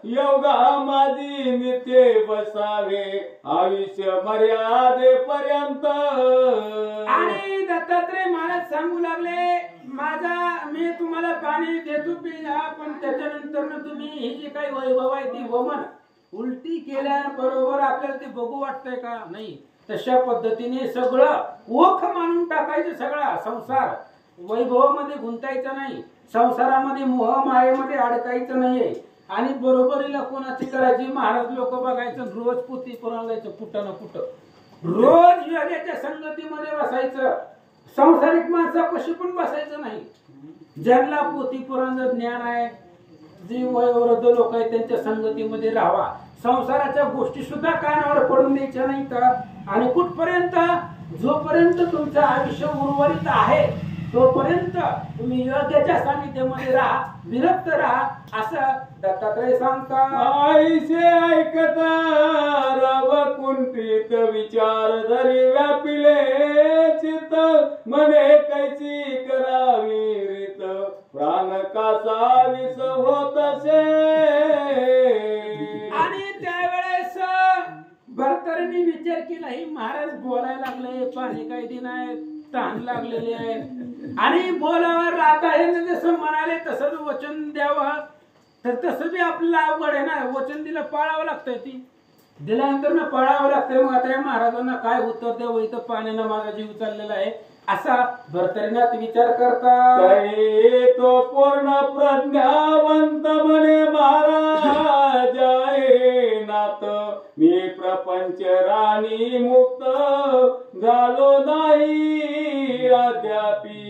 योगा माझी नित्य बसावे आयुष्य मर्यादेपर्यंत.
आणि दत्तात्रय महाराज सांगू लागले, मी तुम्हाला पाणी देतो पिला, पण त्याच्यानंतर तुम्ही ही जी काही वैभव आहे ती वमन उलटी केल्याबरोबर आपल्याला ते बघू वाटतंय का नाही, तशा पद्धतीने सगळं ओख मानून टाकायचं, सगळा संसार वैभवामध्ये गुंतायचा नाही, संसारामध्ये मोह मायेमध्ये अडकायचं नाहीये. आणि बरोबरीला कोणाची करायची, महाराज लोक बघायचं रोज पोथी पुराण जायचं कुठं ना कुठं, रोज योग्याच्या संगतीमध्ये बसायचं, संसारिक माणसापाशी पण बसायचं नाही. ज्यांना पोथी पुराणाचं ज्ञान आहे, जी वयोवृद्ध लोक आहेत त्यांच्या संगतीमध्ये राहावा, संसाराच्या गोष्टी सुद्धा कानावर पडून द्यायच्या नाहीत. आणि कुठपर्यंत, जोपर्यंत तुमचं आयुष्य उर्वरित आहे तोपर्यंत तुम्ही योग्याच्या सानिध्यामध्ये राहा, विरक्त राहा असं दत्तात्रय सांगतात.
आईसे ऐकता रव कुंठित विचार धरी व्यापिले चित्त मने कैसी करावी रीत प्राण कासा विष होतसे.
आणि त्यावेळेस भरतरीने विचार केला, ही महाराज बोलायला लागले, पाणी काही दिन आहे, तहान लागलेली आहे आणि बोलावर आता हे जसं म्हणाले तसंच वचन द्यावं, तर तसं बी आपल्याला अवघड आहे ना, वचन दिलं पाळावं लागतंय, ती दिल्यानंतर ना पाळावं लागतंय. मग आता या महाराजांना काय उत्तर द्यावं, इथं पाण्यानं माझा जीव चाललेला आहे असा भरतरीनाथ विचार करतात.
तो पूर्ण प्रज्ञावंत म्हणे महाराज आहे नाथ मी प्रपंच राणी मुक्त झालो नाही अद्यापी.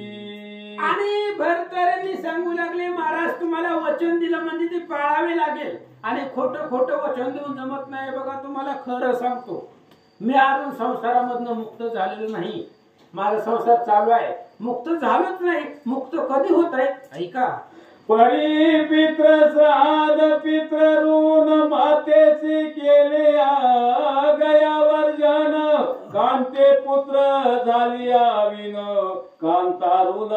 आणि भरतरींनी सांगू लागले, महाराज तुम्हाला वचन दिलं म्हणजे ते पाळावे लागेल आणि खोटं खोटं वचन देऊन जमत नाही. बघा तुम्हाला खरं सांगतो, मी अजून संसारामधनं मुक्त झालेलो नाही, माझा संसार चालू आहे, मुक्त झालोच नाही. मुक्त कधी होत आहे ऐका.
परी पित्र श्राद्ध पित्र ऋण मातेची केले गया वर्जन कांते पुत्र झाली विन कांता ऋण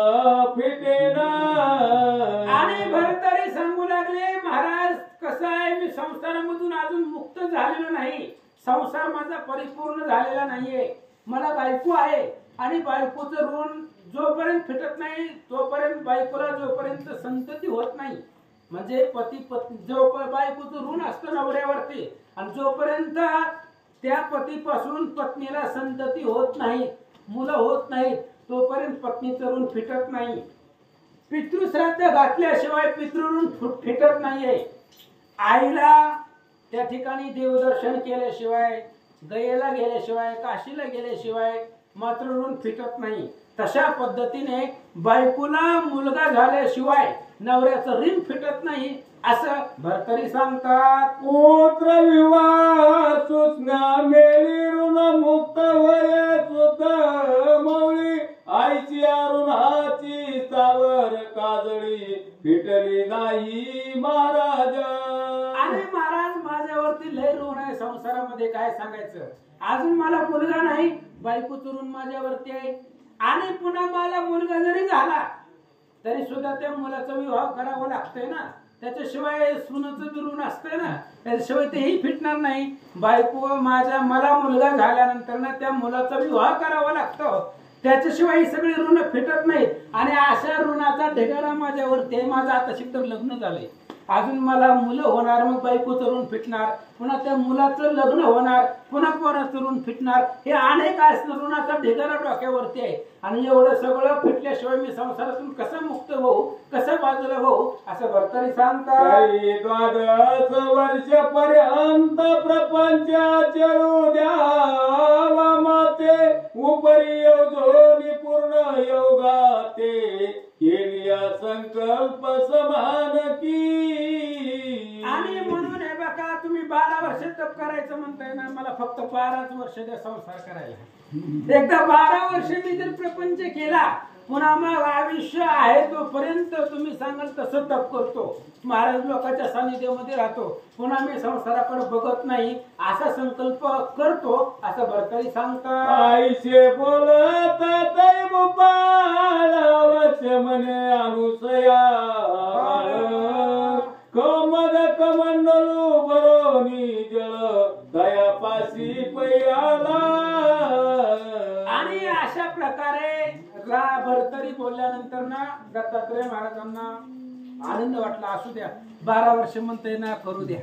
फिटेना.
आणि भरतरी सांगू लागले, महाराज कसं आहे, मी संसारामधून अजून मुक्त झालेलो नाही, संसार माझा परिपूर्ण झालेला नाहीये, मला बायको आहे, आणि बायकोचं ऋण जोपर्यंत फिटत नाही तोपर्यंत बायकोला जोपर्यंत संतती होत नाही, म्हणजे पती पत्नी जो बायकोचं ऋण असतं नवऱ्यावरती आणि जोपर्यंत त्या पतीपासून पत्नीला संतती होत नाही, मुलं होत नाहीत, तोपर्यंत पत्नीचं ऋण फिटत नाही. पितृश्राद्ध घातल्याशिवाय पितृऋण फिटत नाहीये. आईला त्या ठिकाणी देवदर्शन केल्याशिवाय, गयेला गेल्याशिवाय, काशीला गेल्याशिवाय मात्र ऋण फिटत नाही. तशा पद्धतीने बायकोला मुलगा झाल्याशिवाय नवऱ्याचं ऋण फिटत नाही असं भरतरी सांगतात.
पुत्र विवाह सूचना मेली ऋण मुक्त वय सुत मौली आईची अरुणाची सावर काजळी फिटली नाही महाराज.
आणि महाराज माझ्यावरती लय ऋण आहे संसारामध्ये, काय सांगायचं. अजून मला मुलगा नाही, बायकोचं ऋण माझ्यावरती आहे. आणि पुन्हा मला मुलगा जरी झाला तरी सुद्धा त्या मुलाचा विवाह करावा लागतोय ना, त्याच्याशिवाय सुनाचं ऋण असतंय ना, त्याच्याशिवाय तेही फिटणार नाही. बायको मला मुलगा झाल्यानंतर ना त्या मुलाचा विवाह करावा लागतो, त्याच्याशिवाय ही सगळी ऋण फिटत नाहीत. आणि अशा ऋणाचा ढेगारा माझ्यावरती आहे. माझं आता शिकतर लग्न झालंय, अजून मला मुलं होणार, मग बायकोचं ऋण फिटणार, पुन्हा त्या मुलाचं लग्न होणार, पुन्हा पोराचं ऋण फिटणार. हे अनेक ऋणाचा ढेगारा डोक्यावरती आहे. आणि एवढं सगळं फिटल्याशिवाय मी संसारातून कसं मुक्त होऊ, कसं बाजूला होऊ असं भरतरी सांगतात.
द्वादश वर्षपर्यंत प्रपंच चलू द्यावा माते उपरी योजोनी पूर्ण योगाते केली संकल्प समान की.
आणि म्हणून हे बघा, तुम्ही 12 वर्ष तप करायचं म्हणताय ना, मला फक्त 12च वर्ष द्या संसार करायला. एकदा 12 वर्ष मी जर प्रपंच केला, पुन्हा मग आयुष्य आहे तोपर्यंत तुम्ही सांगाल तसं तप करतो, महाराज लोकांच्या सानिध्यामध्ये राहतो, पुन्हा मी संसाराकडे बघत नाही असा संकल्प करतो असं भरतरी सांगतात.
आईशे बोलत वच्य म्हणे अनुसया कमद कमंडलू बरोनी जळ दयापाशी पैयाला.
आणि अशा प्रकारे भरतरी बोलल्यानंतर ना दत्तात्रय महाराजांना आनंद वाटला. असू द्या, 12 वर्ष म्हणतोय ना, करू द्या,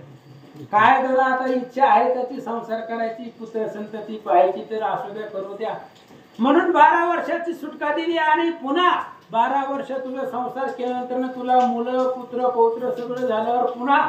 काय जरा आता इच्छा आहे त्याची संसार करायची, पुत्र संतती पाहायची, तर असू द्या, करू द्या. म्हणून 12 वर्षाची सुटका दिली. आणि पुन्हा 12 वर्ष तुझा संसार केल्यानंतर तुला मुलं पुत्र पौत्र सगळं झाल्यावर पुन्हा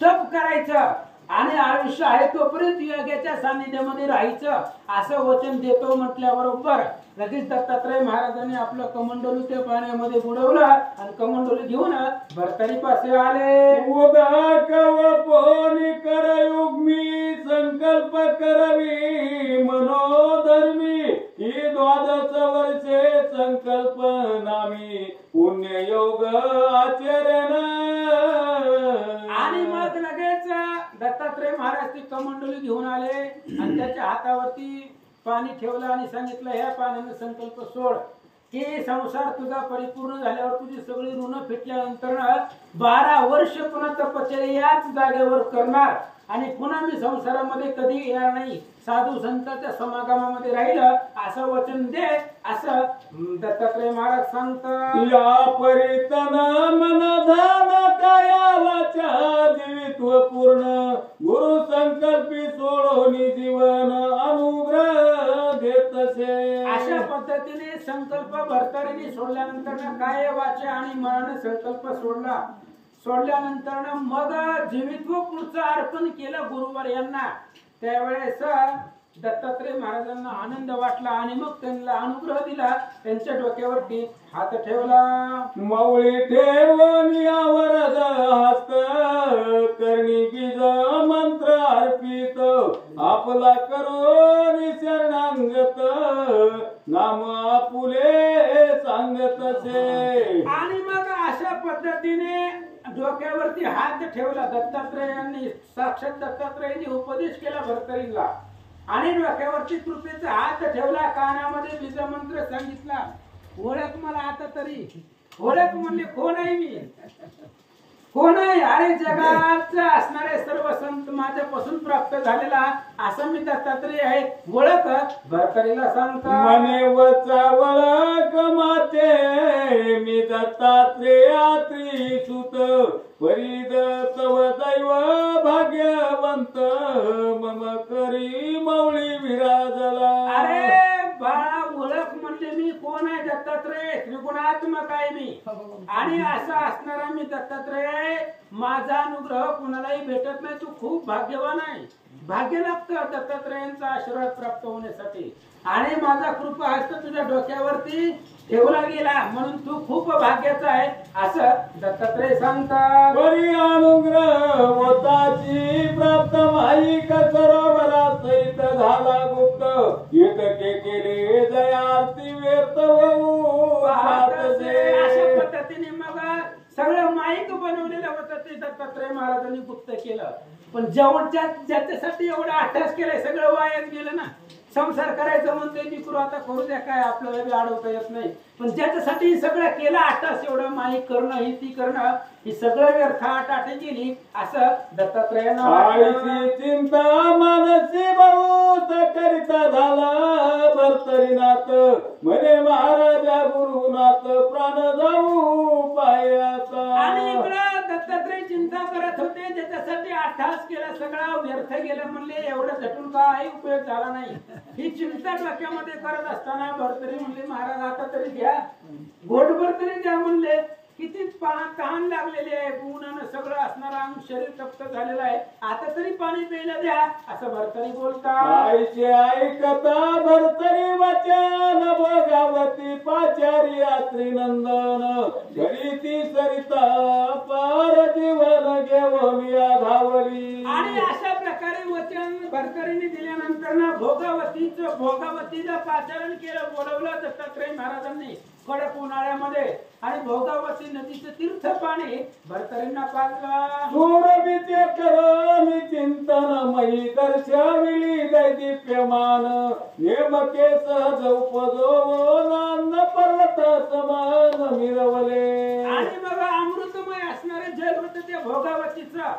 तप करायचं आणि आयुष्य आहे तोपर्यंत योग्याच्या सानिध्यामध्ये राहायचं असं वचन देतो म्हटल्याबरोबर लगेच दत्तात्रय महाराजांनी आपलं कमंडलू त्या पाण्यामध्ये बुडवलं आणि कमंडलू घेऊन भरतरी पासे आले.
उदाक व पोनी करयुग मी संकल्प करवी मनोधर्मी ही 12 वर्षे संकल्प नामी पुण्ययोग आचरण.
आणि मग लगेच दत्तात्रय महाराज ती कमंडलू घेऊन आले आणि त्याच्या हातावरती पाणी ठेवलं आणि सांगितलं, ह्या पाण्याने संकल्प सोड की संसार तुझा परिपूर्ण झाल्यावर तुझी सगळी ऋण फिटल्यानंतर 12 वर्ष पुन्हा तपश्चर्या याच जागेवर करणार आणि पुन्हा मी संसारामध्ये कधी येणार नाही, साधू संतांच्या समागमामध्ये राहिलं असं वचन दे असं दत्तात्रय महाराज सांगतात.
या परितन मन धन काया वाचा जीवित्व पूर्ण गुरु संकल्पी सोडोनी जीवन अनुग्रह देतसे.
अशा पद्धतीने संकल्प भरतरीने सोडल्यानंतर काय वाचा आणि मनाने संकल्प सोडल्यानंतर मग जीवित्व पुढचं अर्पण केलं गुरुवर यांना. त्यावेळेस दत्तात्रय महाराजांना आनंद वाटला आणि मग त्यांना अनुग्रह दिला, त्यांच्या डोक्यावरती हात ठेवला.
मौळी ठेवून यावर हस्त करणी बीज मंत्र अर्पित आपला करून शरणांगत नाम आपुले सांगतसे.
आणि मग अशा पद्धतीने डोक्यावरती हात ठेवला. दत्तात्रयांनी साक्षात दत्तात्रयांनी उपदेश केला भरतरीला आणि डोक्यावरती कृपेचा हात ठेवला, कानामध्ये बीज मंत्र सांगितला. ओळख मला आता तरी, ओळख म्हणले कोण आहे मी. कोण आहे? अरे जगात असणारे सर्व संत माझ्यापासून प्राप्त झालेला असं मी दत्तात्रय आहे. ओळख भरकरीला सांगता
मने वचा वळख माते मी दत्तात्रेयात्री सुत परिद तव दैव भाग्यवंत मम करी मौळी विराजला.
अरे बाळा ओळख म्हणजे मी कोण आहे? दत्तात्रय त्रिगुणात्मक आहे मी. आणि असा असणारा मी दत्तात्रय आहे. माझा अनुग्रह कुणालाही भेटत नाही. तू खूप भाग्यवान आहे. भाग्य लागतं दत्तात्रयांचा आशीर्वाद प्राप्त होण्यासाठी. आणि माझा कृपा हस्त तुझ्या डोक्यावरती ठेवला गेला म्हणून तू खूप भाग्याचा आहे असं दत्तात्रय सांगतात.
परी अनुग्रह होताची प्राप्त माईक सरोवरा सहित झाला गुप्त येतके केले जयार्ती व्यर्थ होऊ
अशा पद्धतीने मग सगळं माईक बनवलेलं होतं ते दत्तात्रय महाराजांनी गुप्त केलं. पण ज्याच्यासाठी एवढा अभ्यास केलाय सगळं वायाच गेलं ना. संसार करायचं म्हणते निकरू आता करू द्या काय आपल्याला बी अडवता येत नाही. पण ज्याच्यासाठी सगळं केलं आटास एवढं माईक करणं ही ती करणं ही सगळं व्यर्थ आटे गेली असं दत्तात्रयानं
चिंता मानसी बहुत करिता झाला भरतरीनाथ म्हणे महाराजा गुरुनाथ प्राण जाऊ पायाचा.
आणि इकडं दत्तात्रय चिंता करत होते ज्याच्यासाठी अठ्ठास केला सगळा व्यर्थ गेलं म्हणले एवढं झटून काही उपयोग झाला नाही. ही चिंता डोक्यामध्ये करत असताना भरतरी म्हणले महाराज आता तरी घ्या घोटभर तरी द्या म्हणले. किती तहान लागलेली आहे उन्हानं सगळं असणारं अंग शरीर तप्त झालेलं आहे. आता तरी पाणी प्यायला द्या असं भरतरी बोलतात.
आईचे ऐकता भरतरी वचन भोगावती पाचारी यात्री नंदन घरी ती सरिता पार जीवन घेऊन या धावली.
आणि अशा प्रकारे वचन भरतरीने दिल्यानंतर भोगावतीचं पाचारण केलं. बोलवलं दत्तात्रय महाराजांनी कडक उन्हाळ्यामध्ये आणि भोगावती नदीचं तीर्थ पाणी भरतरींना पाजलं.
सूरबीचे करोनी चिंतन मयी दर्शविली दैदिप्यमान नेमके सहज उपजो नांद पर्वत समान मिरवले.
आणि मग अमृतमय असणारे जल होतं ते भोगावतीचं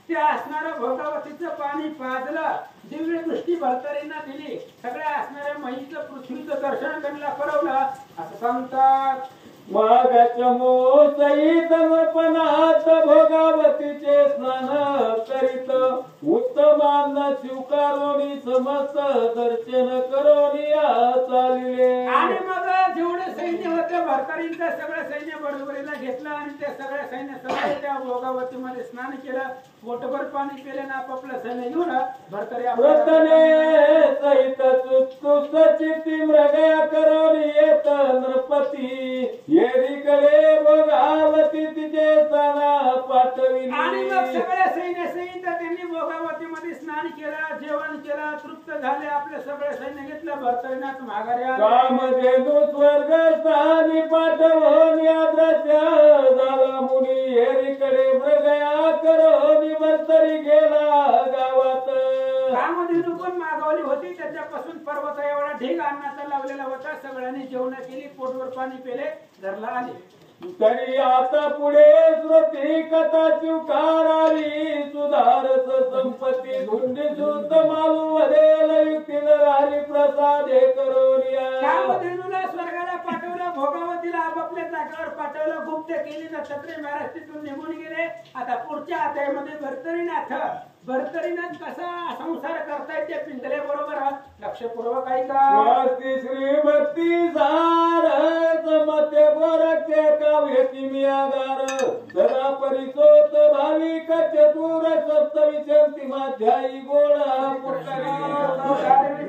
ते असणारं भोगावतीचं पाणी पाजलं. दिव्य दृष्टी भरतरींना दिली. सगळ्या असणाऱ्या महिचं पृथ्वीचं दर्शन त्यांना करवलं असं सांगतात.
मागाच्या मोसई तमपणात भोगावतीचे स्नान करीत उत्तमांना स्वीकारोनी समस्त दर्शन करोनी चालले.
आणि मग जेवढे सैन्य होते भरतरींचं सगळं सैन्य बरोबरीला घेतलं आणि ते सगळ्या सैन्य सगळे त्या भोगावतीमध्ये स्नान केलं. पोटभर पाणी पिले ना आपापलं सैन्य घेऊन भरतरी
सहित चित्ती मृगया करोनी येत नृपती येरीकडे भोगावती तिचे सणा पाठविली.
आणि मग सगळ्या सैन्य सहित त्यांनी भोगावतीमध्ये स्नान केलं जेवण केलं तृप्त झाले. आपलं सगळं सैन्य घेतलं भरतरीनाथ माघारी आले.
कामधेनु स्वर्ग स्थानी पाठवून याद्राच्या झाला मुनी येरीकडे मृगया करोनी भरतरी गेला गावात.
कामधेनु पण मागवली होती त्याच्यापासून पर्वत एवढा ढीग अन्नाचा लावलेला होता. सगळ्यांनी जेवण केली पोटभर पाणी पेले घरला आले.
तरी आता पुढे श्रुती कथा स्वीकारावी सुधारस संपत्ती धुंडी शुद्ध मालू वदेल युक्तीन हरी प्रसादे करोनिया.
कामधेनुला स्वर्गाला पाठवलं भोगावतीला आपापल्या जागेवर पाठवलं. गुप्त केली दत्तात्रय महाराज तिथून निघून गेले. आता पुढच्या अध्यायामध्ये भरतरीनाथ कसा संसार करतायत ते पिंजरे बरोबर लक्षपूर्वक ऐका.
श्री भक्ती सार समते गोरखे काव्य किमियागार सदा परिसोत भाविक चतुर सप्तविशंती माध्यायी गोळा पुरकरी.